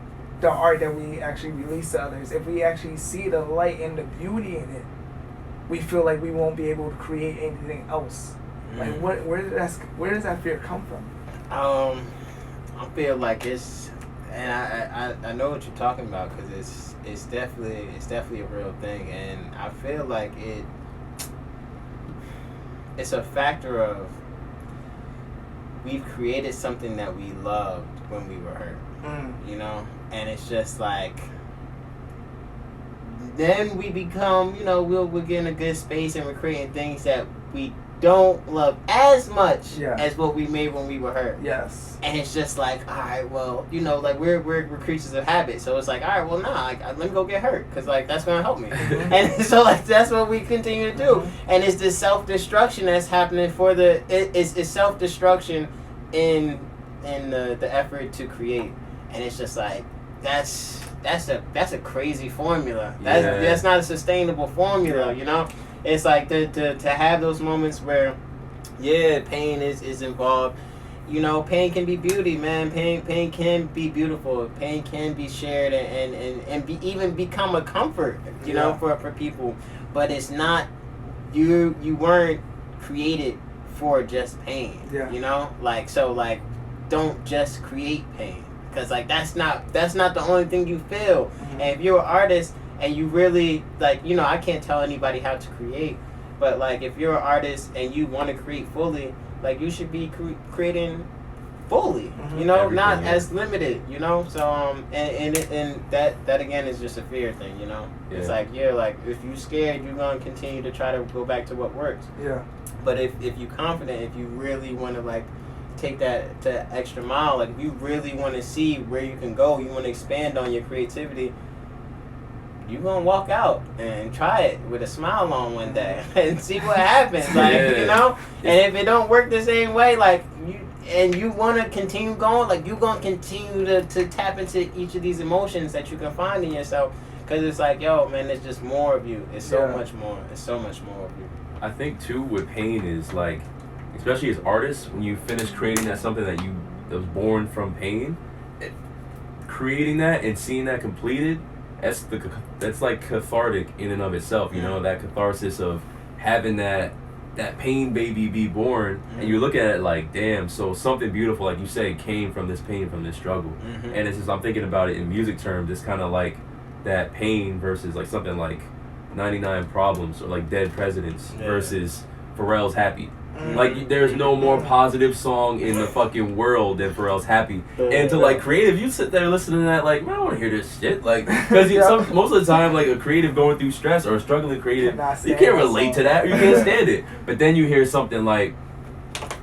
Speaker 2: the art that we actually release to others, if we actually see the light and the beauty in it, we feel like we won't be able to create anything else. Like, where does that fear come from?
Speaker 3: I feel like it's, and I know what you're talking about, because it's definitely a real thing, and I feel like it's a factor of, we've created something that we loved when we were hurt, you know, and it's just like, then we become, you know, we're getting a good space, and we're creating things that we don't love as much
Speaker 2: Yeah.
Speaker 3: as what we made when we were hurt.
Speaker 2: Yes.
Speaker 3: And it's just like, all right, well, you know, like we're creatures of habit. So it's like, all right, well, nah, like, let me go get hurt because like that's gonna help me.
Speaker 2: Mhm.
Speaker 3: And so like that's what we continue to do.
Speaker 2: Mhm.
Speaker 3: And it's this self-destruction that's happening for it's self-destruction in the effort to create. And it's just like that's a crazy formula. That's not a sustainable formula, you know? It's like to have those moments where pain is involved. You know, pain can be beauty, man. Pain can be beautiful. Pain can be shared and even become a comfort, you know, for people. But it's not you weren't created for just pain.
Speaker 2: Yeah.
Speaker 3: You know? Like so like don't just create pain. Cause like that's not the only thing you feel.
Speaker 2: Mm-hmm.
Speaker 3: And if you're an artist and you really like, you know, I can't tell anybody how to create, but like if you're an artist and you want to create fully, like you should be creating fully,
Speaker 2: Mm-hmm.
Speaker 3: you know,
Speaker 1: Everything,
Speaker 3: not
Speaker 1: yeah.
Speaker 3: as limited, you know. So and that again is just a fear thing, you know.
Speaker 1: Yeah.
Speaker 3: It's like like if you're scared, you're gonna continue to try to go back to what works.
Speaker 2: Yeah.
Speaker 3: But if you're confident, if you really want to like take that to extra mile, like if you really want to see where you can go, you want to expand on your creativity, you're gonna walk out and try it with a smile on one day and see what happens. Like you know, and if it don't work the same way, like you want to continue going, like you're gonna continue to tap into each of these emotions that you can find in yourself, because it's like, yo man, there's just more of you. It's so much more. It's so much more of you.
Speaker 1: I think too with pain is like, especially as artists, when you finish creating that something that was born from pain, creating that and seeing that completed, that's like cathartic in and of itself. You know, that catharsis of having that pain baby be born, and you look at it like, damn, so something beautiful, like you say, came from this pain, from this struggle. And it's just, I'm thinking about it in music terms, it's kind of like that pain versus like something like 99 Problems or like Dead Presidents versus Pharrell's Happy. Like there's no more positive song in the fucking world than Pharrell's Happy. And to like creative, you sit there listening to that like, man, I want to hear this shit. Like, because most of the time, like a creative going through stress or a struggling creative, you can't relate to that. Or you can't stand it. But then you hear something like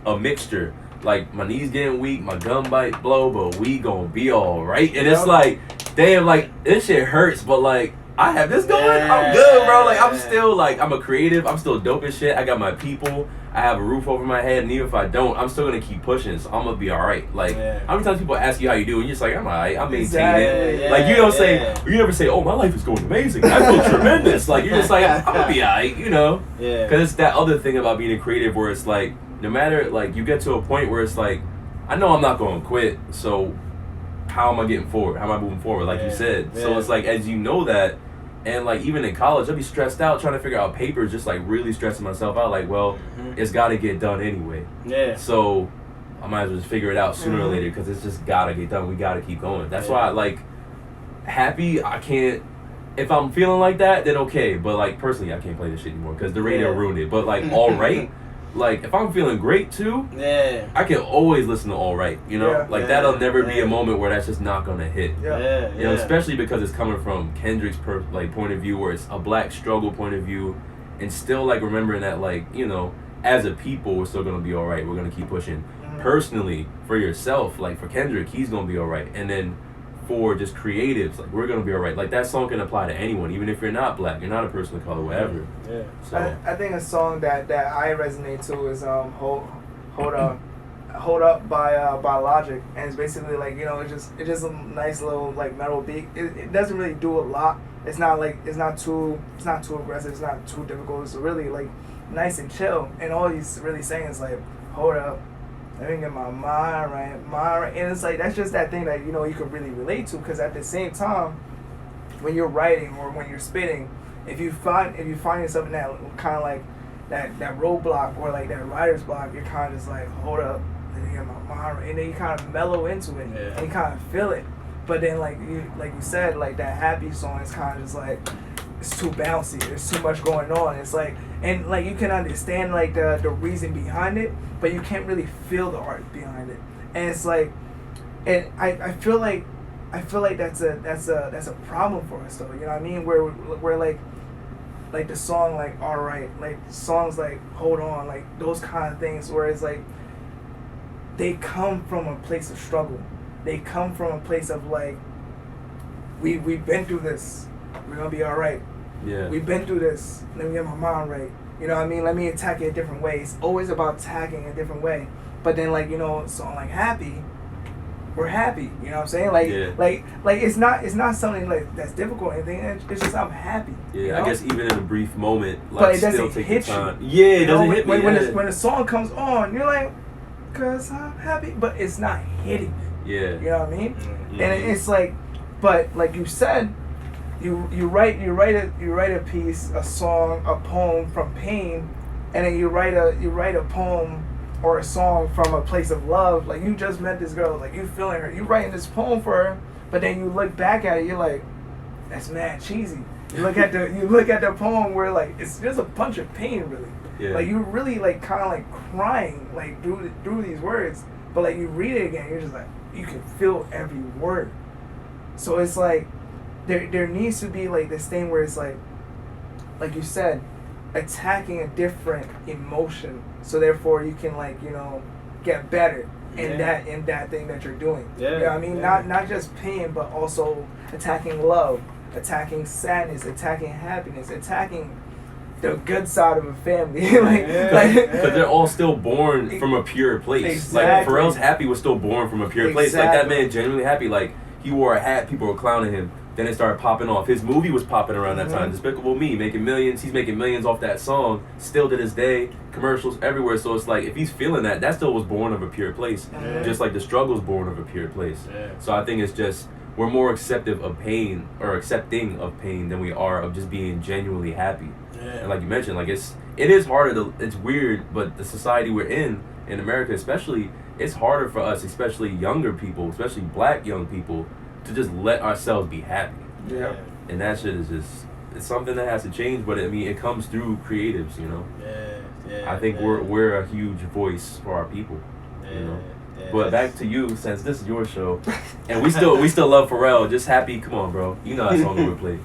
Speaker 1: a mixture, like my knees getting weak, my gum bite blow, but we gonna be all right. And it's like, damn, like this shit hurts, but like I have this going. I'm good, bro. Like I'm still like, I'm a creative. I'm still dope as shit. I got my people. I have a roof over my head, and even if I don't, I'm still gonna keep pushing. So I'm gonna be all right. Like how many times people ask you how you do, and you're just like, I'm all right. I'm maintaining. Like you don't say, you never say, oh, my life is going amazing. I feel tremendous. Like you're just like, I'm gonna be all right. You know? Yeah. Because it's that other thing about being a creative where it's like, no matter, like you get to a point where it's like, I know I'm not gonna quit. So how am I getting forward? How am I moving forward? Like you said. So it's like, as you know that. And like even in college, I'd be stressed out trying to figure out papers, just like really stressing myself out. Like, well, it's got to get done anyway. Yeah. So I might as well just figure it out sooner or later because it's just got to get done. We got to keep going. That's why I like Happy. I can't. If I'm feeling like that, then okay. But like personally, I can't play this shit anymore because the radio ruined it. But like All Right. Like, if I'm feeling great, too, I can always listen to All Right, you know? That'll never be a moment where that's just not going to hit. You know, especially because it's coming from Kendrick's, point of view, where it's a black struggle point of view, and still, like, remembering that, like, you know, as a people, we're still going to be all right. We're going to keep pushing. Personally, for yourself, like, for Kendrick, he's going to be all right. And then for just creatives, like, we're going to be all right. Like, that song can apply to anyone, even if you're not black, you're not a person of color, whatever. Yeah. So
Speaker 2: I think a song that I resonate to is Hold Up by Logic, and it's basically like, you know, it's just a nice little like metal beat. It doesn't really do a lot. It's not too aggressive. It's not too difficult. It's really like nice and chill. And all he's really saying is like, hold up, let me get my mind right. And it's like, that's just that thing that, you know, you can really relate to, because at the same time, when you're writing or when you're spitting, if you find yourself in that kind of like that roadblock or like that writer's block, you're kind of just like, hold up, let me get my mind right. And then you kind of mellow into it and you kind of feel it. But then like you said, like that Happy song is kind of just like, it's too bouncy. There's too much going on. It's like, and like you can understand like the reason behind it, but you can't really feel the art behind it. And it's like, and I feel like that's a problem for us though. You know what I mean? Where like like the song like Alright, like songs like Hold On, like those kind of things where it's like they come from a place of struggle. They come from a place of like we've been through this. We're gonna be alright.
Speaker 1: Yeah.
Speaker 2: We've been through this. Let me get my mind right. You know what I mean? Let me attack it a different way. It's always about attacking a different way. But then like, you know, a song like Happy, we're happy. You know what I'm saying? Like,
Speaker 1: Yeah.
Speaker 2: like it's not something like that's difficult or anything. It's just I'm happy.
Speaker 1: Yeah,
Speaker 2: you know?
Speaker 1: I guess even in a brief moment, like
Speaker 2: But it
Speaker 1: still
Speaker 2: doesn't
Speaker 1: take
Speaker 2: hit
Speaker 1: your time.
Speaker 2: you.
Speaker 1: Yeah, it
Speaker 2: You know,
Speaker 1: doesn't hit me.
Speaker 2: when the song comes on, you're like, 'cause I'm happy, but it's not hitting.
Speaker 1: Yeah.
Speaker 2: You know what I mean?
Speaker 1: Mm-hmm.
Speaker 2: And it's like, but like you said, you write a piece, a song, a poem from pain, and then you write a poem or a song from a place of love. Like you just met this girl, like you feeling her, you writing this poem for her, but then you look back at it, you're like, that's mad cheesy. You look at the poem where like it's just a bunch of pain really.
Speaker 1: Yeah.
Speaker 2: Like you really like kind of like crying like through these words, but like you read it again, you're just like you can feel every word. So it's like there needs to be like this thing where it's like you said, attacking a different emotion, so therefore you can like, you know, get better in that thing that you're doing.
Speaker 3: Yeah.
Speaker 2: You know what I mean?
Speaker 3: Yeah.
Speaker 2: Not just pain, but also attacking love, attacking sadness, attacking happiness, attacking the good side of a family.
Speaker 1: But they're all still born from a pure place.
Speaker 2: Exactly.
Speaker 1: Like Pharrell's Happy was still born from a pure place. Like that man genuinely happy. Like he wore a hat, people were clowning him. Then it started popping off. His movie was popping around that time. Despicable Me, making millions. He's making millions off that song. Still to this day, commercials everywhere. So it's like if he's feeling that, that still was born of a pure place. Just like the struggle's born of a pure place.
Speaker 3: Yeah.
Speaker 1: So I think it's just we're more accepting of pain than we are of just being genuinely happy. And like you mentioned, like it is harder it's weird, but the society we're in America especially, it's harder for us, especially younger people, especially black young people, to just let ourselves be happy.
Speaker 2: Yeah.
Speaker 1: And that shit is it's something that has to change, but I mean it comes through creatives, you know. I think we're a huge voice for our people. You know. But back to you, since this is your show, and we still love Pharrell. Just happy, come on, bro. You know that song we would play.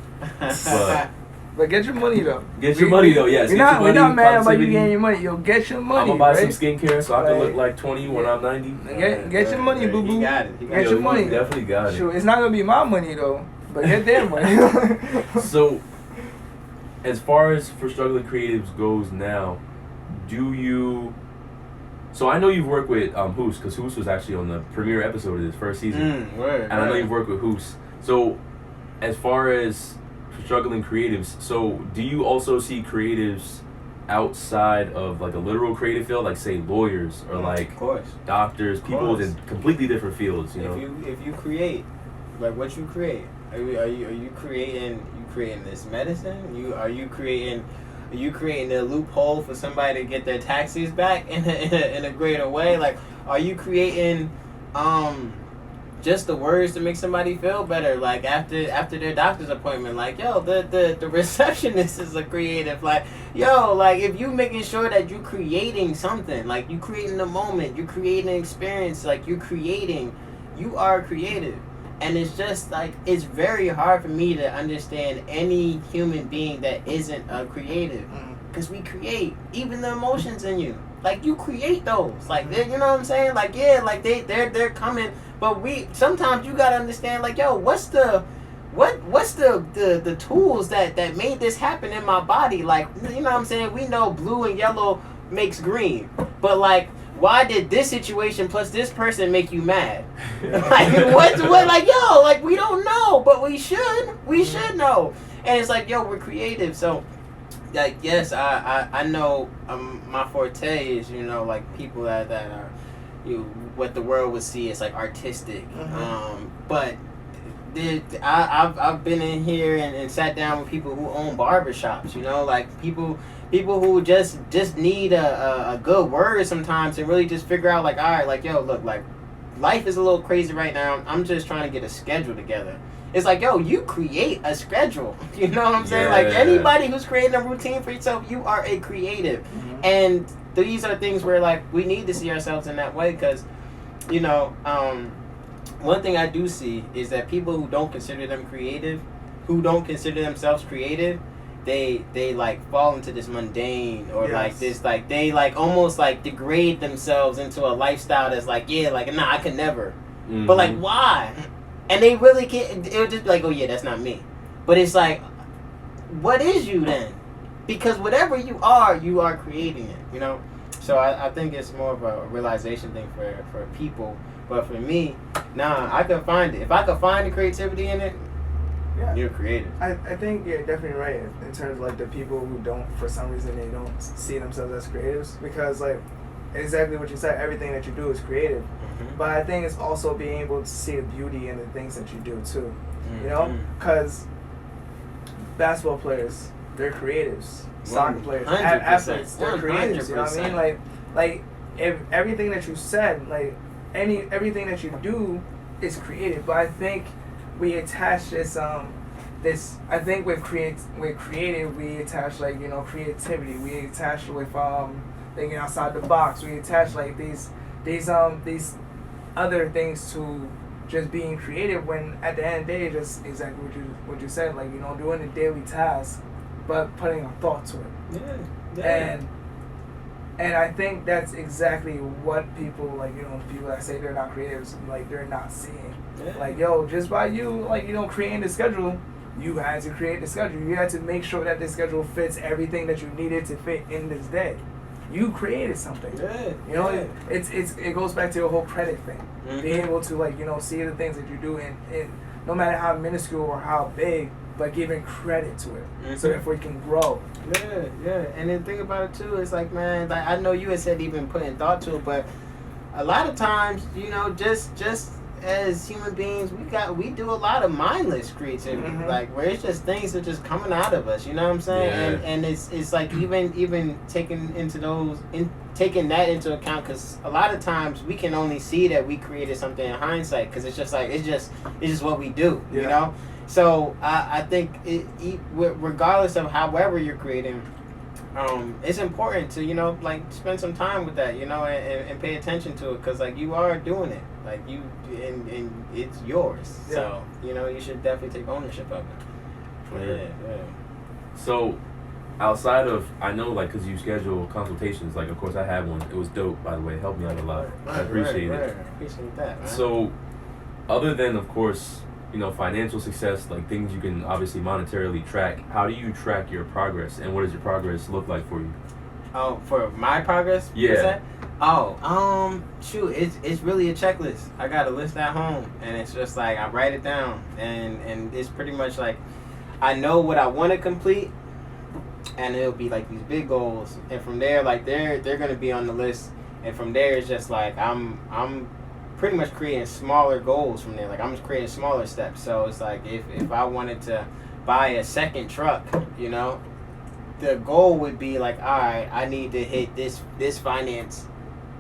Speaker 2: But get your money though.
Speaker 1: Get your money though, yes.
Speaker 2: We're not mad about you getting your money. You'll get your money.
Speaker 1: I'm gonna buy
Speaker 2: right?
Speaker 1: some skincare so I can look like 20 when I'm 90.
Speaker 2: Get your money, boo boo.
Speaker 3: He got it.
Speaker 2: Get your money.
Speaker 1: Definitely got it.
Speaker 2: Sure, it's not gonna be my money though, but get their money.
Speaker 1: So, as far as for struggling creatives goes now, do you? So I know you've worked with Hoos, because Hoos was actually on the premiere episode of this first season, and I know you've worked with Hoos. So, as far as for struggling creatives, so do you also see creatives outside of like a literal creative field, like say lawyers or like doctors, people in completely different fields? You know,
Speaker 3: if you create, like what you create, are you creating this medicine? Are you creating a loophole for somebody to get their taxes back in a greater way? Like, are you creating just the words to make somebody feel better? Like after their doctor's appointment, like yo, the receptionist is a creative. Like yo, like if you making sure that you creating something, like you creating a moment, you creating an experience, like you are creative. And it's just like, it's very hard for me to understand any human being that isn't a creative. Because we create, even the emotions in you. Like, you create those. Like, you know what I'm saying? Like, yeah, like, they're coming. But sometimes you gotta understand, like, yo, what's the tools that made this happen in my body? Like, you know what I'm saying? We know blue and yellow makes green. But, like, why did this situation plus this person make you mad? Like, what, like, yo, like, we don't know, but we should know. And it's like, yo, we're creative. So, like, yes, I know my forte is, you know, like, people that are, what the world would see as, like, artistic. But I've been in here and sat down with people who own barbershops, you know, like, people who just need a good word sometimes and really just figure out, like, all right, like, yo, look, like, life is a little crazy right now. I'm just trying to get a schedule together. It's like, yo, you create a schedule. You know what I'm saying?
Speaker 1: Yeah.
Speaker 3: Like, anybody who's creating a routine for yourself, you are a creative. And these are things where, like, we need to see ourselves in that way because, you know, one thing I do see is that people who don't consider themselves creative, they like fall into this mundane or
Speaker 2: Yes.
Speaker 3: like this like they like almost like degrade themselves into a lifestyle that's like nah I could never.
Speaker 1: Mm-hmm.
Speaker 3: But like why? And they really can't. It would just be like, oh yeah, that's not me. But it's like, what is you then? Because whatever you are creating it. You know. So I think it's more of a realization thing for people. But for me, I could find it. If I could find the creativity in it,
Speaker 2: Yeah.
Speaker 3: you're creative.
Speaker 2: I think you're definitely right in terms of like the people who don't, for some reason, they don't see themselves as creatives, because like exactly what you said, everything that you do is creative.
Speaker 3: Mm-hmm.
Speaker 2: But I think it's also being able to see the beauty in the things that you do too.
Speaker 3: Mm-hmm.
Speaker 2: You know, because basketball players, they're creatives. Soccer players,
Speaker 3: 100%.
Speaker 2: athletes, they're creatives. You know what I mean? Like if everything that you said, like everything that you do is creative. But I think we attach this I think with creative we attach like, you know, creativity. We attach with thinking outside the box. We attach like these other things to just being creative, when at the end of the day, just exactly what you said, like, you know, doing a daily task but putting a thought to it.
Speaker 3: Yeah.
Speaker 2: And I think that's exactly what people, like, you know, people that say they're not creatives, like, they're not seeing.
Speaker 3: Yeah.
Speaker 2: Like, yo, just by you, like, you know, creating the schedule, you had to create the schedule. You had to make sure that the schedule fits everything that you needed to fit in this day. You created something.
Speaker 3: Yeah.
Speaker 2: You know,
Speaker 3: yeah.
Speaker 2: it goes back to the whole credit thing.
Speaker 3: Mm-hmm.
Speaker 2: Being able to, like, you know, see the things that you do, and no matter how minuscule or how big, but giving credit to it,
Speaker 3: Mm-hmm.
Speaker 2: so therefore you can grow.
Speaker 3: Yeah. And then think about it too. It's like, man, like I know you had said even putting thought to it, but a lot of times, you know, just as human beings, we do a lot of mindless creativity,
Speaker 2: Mm-hmm.
Speaker 3: like where it's just things that just coming out of us. You know what I'm saying?
Speaker 1: Yeah.
Speaker 3: And it's like even taking that into account, because a lot of times we can only see that we created something in hindsight, because it's just what we do.
Speaker 2: Yeah.
Speaker 3: You know. So I think regardless of however you're creating, it's important to, you know, like spend some time with that, you know, and pay attention to it, because like you are doing it, like you and it's yours.
Speaker 2: Yeah.
Speaker 3: So you know you should definitely take ownership of it. Yeah.
Speaker 1: So, outside of, I know, like, because you schedule consultations, like, of course I had one. It was dope, by the way. It helped me out a lot. I appreciate it.
Speaker 3: I appreciate that, man.
Speaker 1: So, other than, of course, you know, financial success, like things you can obviously monetarily track, how do you track your progress, and what does your progress look like for you?
Speaker 3: Oh, for my progress?
Speaker 1: Yeah.
Speaker 3: Shoot, it's really a checklist. I got a list at home, and it's just like I write it down, and it's pretty much like I know what I want to complete, and it'll be like these big goals, and from there, like they're gonna be on the list, and from there it's just like I'm pretty much creating smaller goals from there. Like I'm just creating smaller steps. So it's like if I wanted to buy a second truck, you know, the goal would be like, all right, I need to hit this finance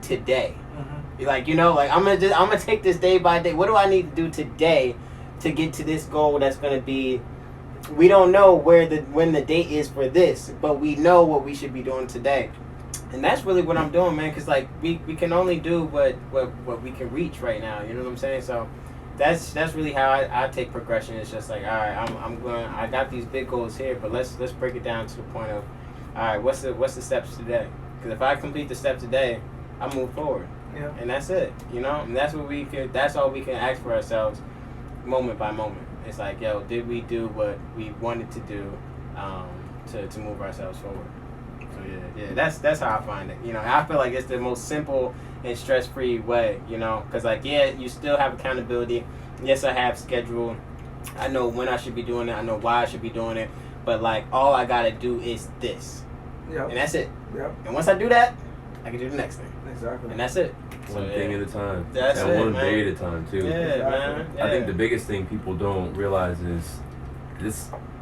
Speaker 3: today.
Speaker 2: Mm-hmm.
Speaker 3: Like, you know, like I'm gonna take this day by day. What do I need to do today to get to this goal that's gonna be? We don't know when the date is for this, but we know what we should be doing today. And that's really what I'm doing, man, because like we can only do what we can reach right now. You know what I'm saying? So that's really how I take progression. It's just like, all right, I got these big goals here, but let's break it down to the point of, all right, what's the steps today? Because if I complete the step today, I move forward.
Speaker 2: Yeah.
Speaker 3: And that's it. You know, and that's all we can ask for ourselves, moment by moment. It's like, yo, did we do what we wanted to do to move ourselves forward? So yeah, that's how I find it. You know, I feel like it's the most simple and stress-free way. You know, because like, yeah, you still have accountability. Yes, I have schedule. I know when I should be doing it. I know why I should be doing it. But like, all I gotta do is this,
Speaker 2: Yep.
Speaker 3: and that's it.
Speaker 2: Yep.
Speaker 3: And once I do that, I can do the next thing,
Speaker 2: Exactly.
Speaker 3: and that's it.
Speaker 1: One thing at a time.
Speaker 3: That's
Speaker 1: and
Speaker 3: it,
Speaker 1: one
Speaker 3: man.
Speaker 1: day at a time, too.
Speaker 3: Yeah,
Speaker 2: Exactly.
Speaker 3: man. Yeah.
Speaker 1: I think the biggest thing people don't realize is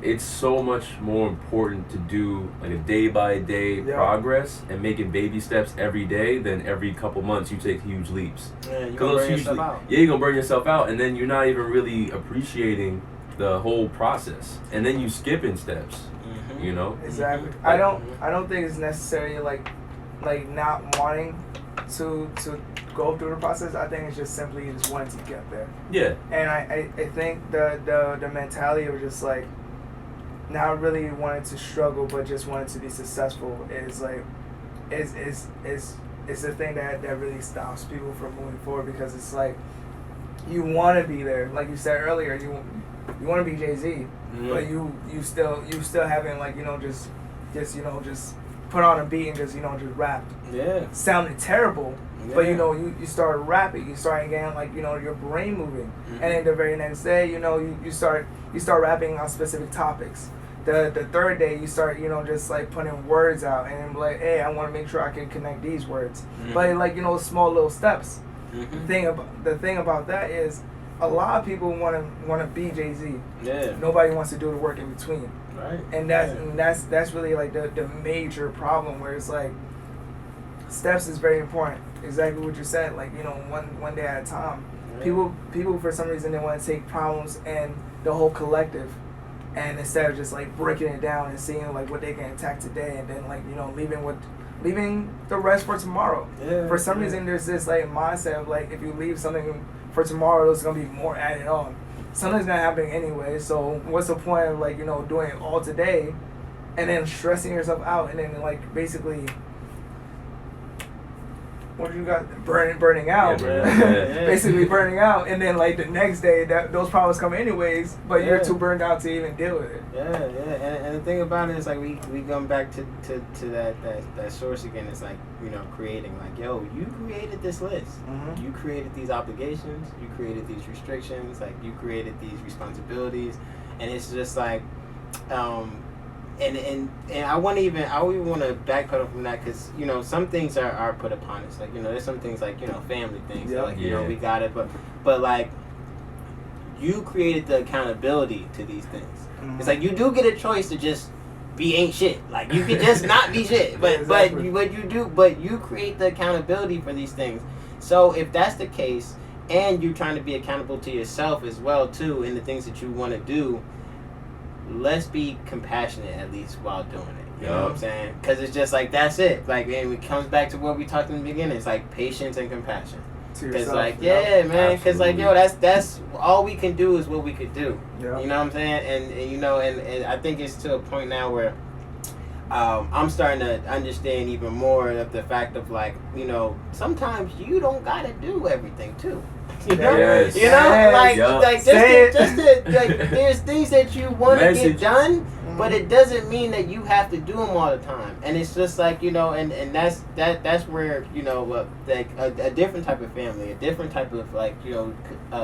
Speaker 1: it's so much more important to do like a day-by-day
Speaker 2: Yeah.
Speaker 1: progress and making baby steps every day than every couple months you take huge leaps.
Speaker 3: Yeah, you
Speaker 1: 'Cause
Speaker 3: gonna
Speaker 1: those
Speaker 3: burn
Speaker 1: huge
Speaker 3: yourself
Speaker 1: le-
Speaker 3: out.
Speaker 1: Yeah, you're gonna burn yourself out, and then you're not even really appreciating the whole process, and then you skipping steps.
Speaker 3: Mhm.
Speaker 1: You know?
Speaker 2: Exactly.
Speaker 3: Mhm.
Speaker 2: I don't think it's necessarily like not wanting to go through the process. I think it's just simply just wanting to get there.
Speaker 1: Yeah.
Speaker 2: And I think the mentality of just like not really wanting to struggle, but just wanting to be successful is like, is the thing that really stops people from moving forward, because it's like, you want to be there, like you said earlier, you want to be Jay-Z, but you still haven't, like, just put on a beat and just rap.
Speaker 3: Yeah.
Speaker 2: Sounded terrible,
Speaker 3: Yeah.
Speaker 2: but you started rapping, you started getting, like, your brain moving, and then the very next day, you start rapping on specific topics. The third day you start, just like putting words out, and then like, hey, I want to make sure I can connect these words. But like, small little steps. The thing about that is, a lot of people want to be Jay-Z.
Speaker 3: Yeah.
Speaker 2: Nobody wants to do the work in between.
Speaker 3: Right.
Speaker 2: And that's really like the major problem, where it's like, steps is very important. Exactly what you said. Like, one day at a time. Yeah. People for some reason, they want to take problems and the whole collective, and instead of just like breaking it down and seeing like what they can attack today, and then like leaving the rest for tomorrow.
Speaker 3: Yeah,
Speaker 2: for some reason, there's this like mindset of like, if you leave something for tomorrow, there's gonna be more added on. Something's not happening anyway, so what's the point of like doing it all today, and then stressing yourself out, and then like basically, what you got, burning out, basically burning out, and then like the next day those problems come anyways, but you're too burned out to even deal with it.
Speaker 3: And the thing about it is like, we come back to that source again. It's like, creating, like, yo, you created this list, you created these obligations, you created these restrictions, like, you created these responsibilities, and it's just like, And I want to backpedal from that, because some things are put upon us, like there's some things like family things, like we got it, but like, you created the accountability to these things. It's like, you do get a choice to just be ain't shit, like you can just not be shit, but
Speaker 2: exactly.
Speaker 3: but you create the accountability for these things. So if that's the case, and you're trying to be accountable to yourself as well too, in the things that you want to do, let's be compassionate at least while doing it. You know what I'm saying? Because it's just like, that's it. Like, and it comes back to what we talked in the beginning. It's like patience and compassion. Because like, man. Because like, that's all we can do is what we could do.
Speaker 2: Yeah.
Speaker 3: You know what I'm saying? And I think it's to a point now where I'm starting to understand even more of the fact of like, sometimes you don't gotta do everything too. Like there's things that you want to get done, but it doesn't mean that you have to do them all the time. And it's just like, and that's where like a different type of family, a different type of like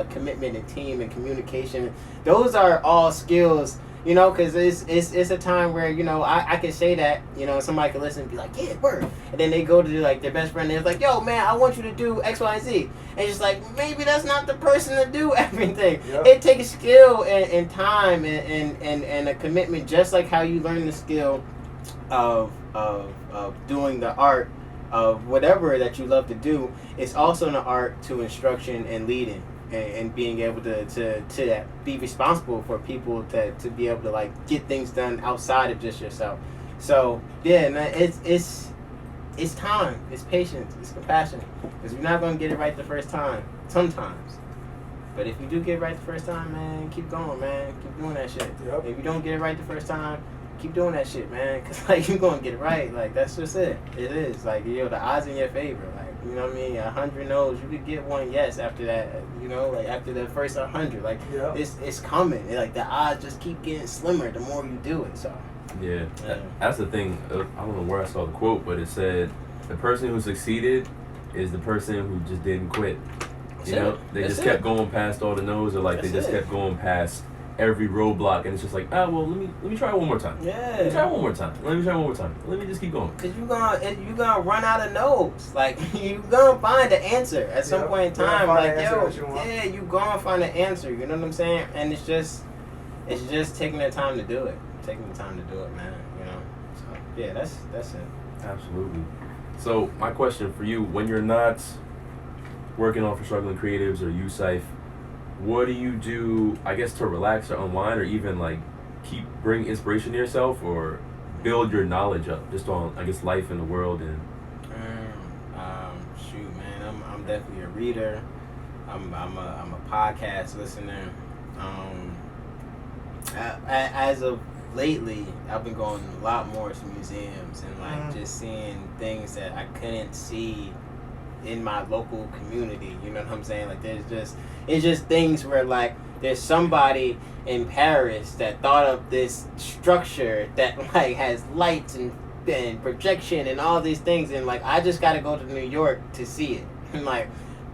Speaker 3: commitment and team and communication. Those are all skills. Because it's a time where, I can say that, somebody can listen and be like, yeah, word. And then they go to like their best friend and they're like, yo, man, I want you to do X, Y, and Z. And it's like, maybe that's not the person to do everything. Yep. It takes skill and time and a commitment, just like how you learn the skill of doing the art of whatever that you love to do. It's also an art to instruction and leading. And being able to be responsible for people to be able to like get things done outside of just yourself. So yeah, man, it's time, it's patience, it's compassion. Because you're not gonna get it right the first time, sometimes. But if you do get it right the first time, man, keep going, man. Keep doing that shit. Yep. If you don't get it right the first time, keep doing that shit, man. Because like, you're gonna get it right. Like, that's just it. It is like, the odds in your favor. Like, you know what I mean? 100 no's, you could get one yes after that. Like after the first 100, like it's coming. Like the odds just keep getting slimmer the more you do it. So
Speaker 1: that's the thing. I don't know where I saw the quote, but it said the person who succeeded is the person who just didn't quit. They just kept going past all the no's, or like they just kept going past every roadblock, and it's just like, let me try one more time. Let me try one more time. Let me just keep going.
Speaker 3: Cause you gonna run out of no's. Like you gonna find the answer at some point in time. Like you gonna find the answer. You know what I'm saying? And it's just taking the time to do it. Taking the time to do it, man. So that's it.
Speaker 1: Absolutely. So my question for you: when you're not working on for struggling creatives or UCYPHE, what do you do, I guess, to relax or unwind, or even like bring inspiration to yourself, or build your knowledge up just on, I guess, life in the world? And
Speaker 3: shoot, man, I'm definitely a reader. I'm a podcast listener. As of lately I've been going a lot more to museums and like just seeing things that I couldn't see in my local community. You know what I'm saying? Like it's just things where like there's somebody in Paris that thought of this structure that like has lights and projection and all these things, and like I just gotta go to New York to see it. And like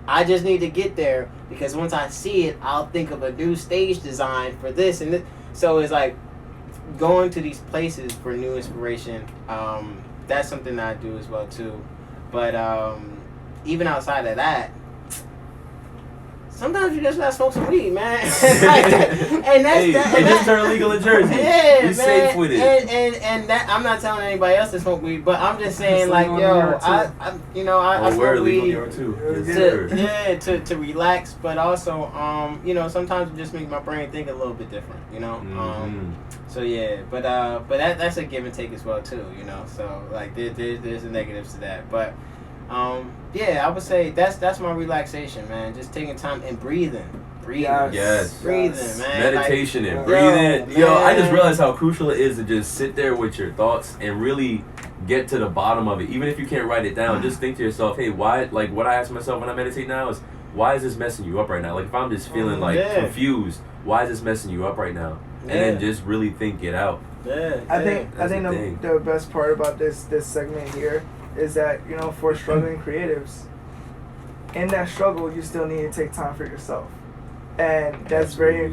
Speaker 3: I just need to get there because once I see it, I'll think of a new stage design for this and this. So it's like going to these places for new inspiration. That's something that I do as well too. But even outside of that, sometimes you just gotta smoke some weed, man. And that's
Speaker 1: hey,
Speaker 3: that.
Speaker 1: It just turned legal in Jersey.
Speaker 3: Yeah,
Speaker 1: Be
Speaker 3: man.
Speaker 1: safe with it.
Speaker 3: And that I'm not telling anybody else to smoke weed, but I'm just saying, like, yo, I smoke weed to relax, but also, sometimes it just makes my brain think a little bit different, So yeah, but that's a give and take as well too, So like there's the negatives to that, but. I would say that's my relaxation, man. Just taking time and breathing.
Speaker 1: Yes.
Speaker 3: Breathing, man.
Speaker 1: Meditation
Speaker 3: like,
Speaker 1: and breathing. Yo, I just
Speaker 3: man.
Speaker 1: realized how crucial it is to just sit there with your thoughts and really get to the bottom of it. Even if you can't write it down, just think to yourself, hey, why? Like what I ask myself when I meditate now is, why is this messing you up right now? Like if I'm just feeling confused, why is this messing you up right now? And then just really think it out.
Speaker 2: I think the best part about this segment here is that, for struggling creatives, in that struggle, you still need to take time for yourself, and that's very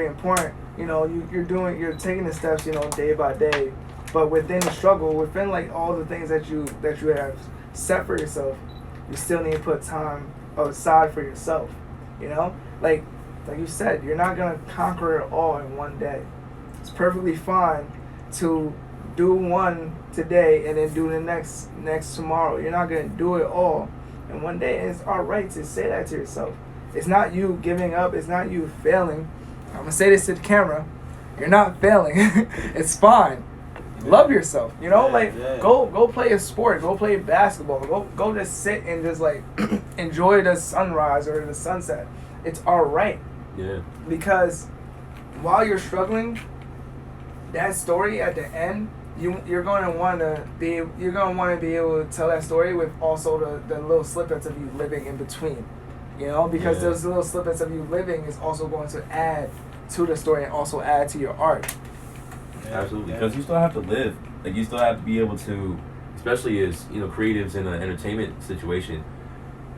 Speaker 2: important. You're taking the steps, day by day, but within the struggle, within like all the things that you have set for yourself, you still need to put time aside for yourself. Like you said, you're not gonna conquer it all in one day. It's perfectly fine to do one today and then do the next tomorrow. You're not gonna do it all in one day, and it's all right to say that to yourself. It's not you giving up. It's not you failing. I'm gonna say this to the camera. You're not failing. It's fine. Love yourself. Go play a sport. Go play basketball. Go just sit and just like enjoy the sunrise or the sunset. It's all right.
Speaker 1: Yeah.
Speaker 2: Because while you're struggling, that story at the end, you're going to want to be able to tell that story with also the little snippets of you living in between, because those little snippets of you living is also going to add to the story and also add to your art.
Speaker 1: Absolutely, because you still have to live. Like you still have to be able to, especially as creatives in an entertainment situation.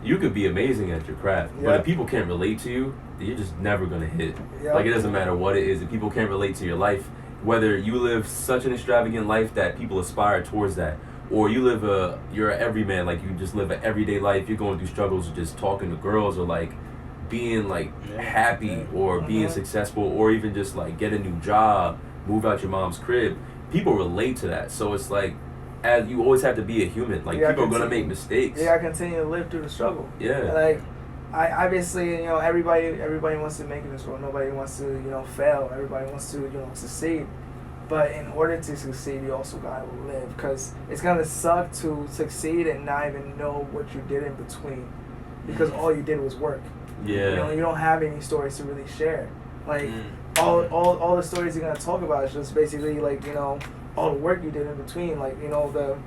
Speaker 1: You could be amazing at your craft, but if people can't relate to you, you're just never gonna hit. Like it doesn't matter what it is. If people can't relate to your life, whether you live such an extravagant life that people aspire towards that, or you live you're an everyman, like you just live an everyday life, you're going through struggles of just talking to girls or like being like happy or being successful or even just like get a new job, move out your mom's crib. People relate to that. So it's like, as you always have to be a human. Like people are gonna make mistakes.
Speaker 2: Yeah, I continue to live through the struggle.
Speaker 1: Yeah.
Speaker 2: Like I obviously, everybody wants to make it in this world. Nobody wants to, fail. Everybody wants to, succeed. But in order to succeed, you also gotta live, because it's gonna suck to succeed and not even know what you did in between, because all you did was work.
Speaker 1: Yeah.
Speaker 2: You don't have any stories to really share. Like all the stories you're gonna talk about is just basically like all the work you did in between, like the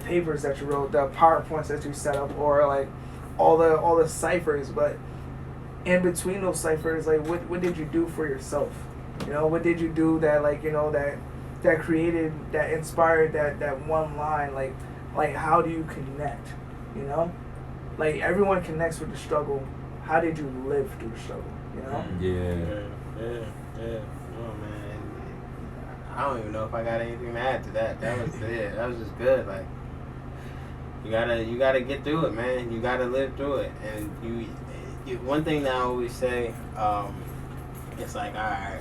Speaker 2: papers that you wrote, the PowerPoints that you set up, or like all the ciphers. But in between those ciphers, like what did you do for yourself? What did you do that like that created, that inspired that one line? Like how do you connect? Like everyone connects with the struggle. How did you live through the struggle?
Speaker 1: Yeah.
Speaker 3: Oh man, I don't even know if I got anything to add to that. That was it. That was just good. Like you gotta get through it, man. You gotta live through it. And you one thing that I always say, it's like, all right,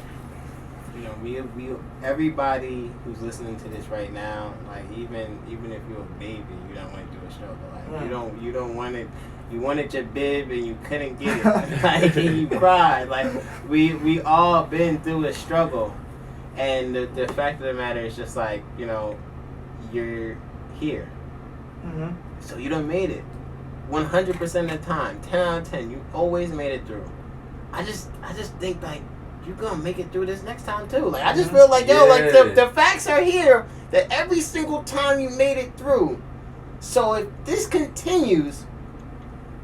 Speaker 3: we everybody who's listening to this right now, like even if you're a baby, you don't went through a struggle. Like you don't want it. You wanted your bib and you couldn't get it. Like, and you cried. Like we all been through a struggle, and the fact of the matter is just like you're here.
Speaker 2: Mm-hmm.
Speaker 3: So you done made it 100% of the time, 10 out of 10. You always made it through. I just think like you're gonna make it through this next time too. Like I just feel like like the facts are here that every single time you made it through. So if this continues,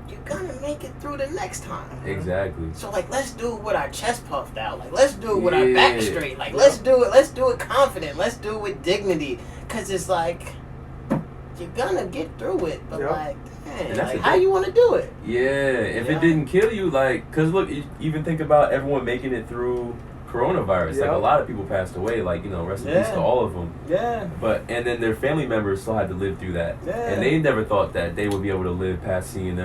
Speaker 3: you're gonna make it through the next time.
Speaker 1: Exactly.
Speaker 3: So like let's do it with our chest puffed out. Like let's do it with our back straight. Like let's do it confident. Let's do it with dignity. Cause it's like you're gonna get through it, but like dang, like how you wanna do it?
Speaker 1: Yeah, if it didn't kill you, like, cause look, even think about everyone making it through coronavirus. Like a lot of people passed away. Like rest in peace to all of them.
Speaker 3: Yeah.
Speaker 1: But and then their family members still had to live through that, and they never thought that they would be able to live past seeing them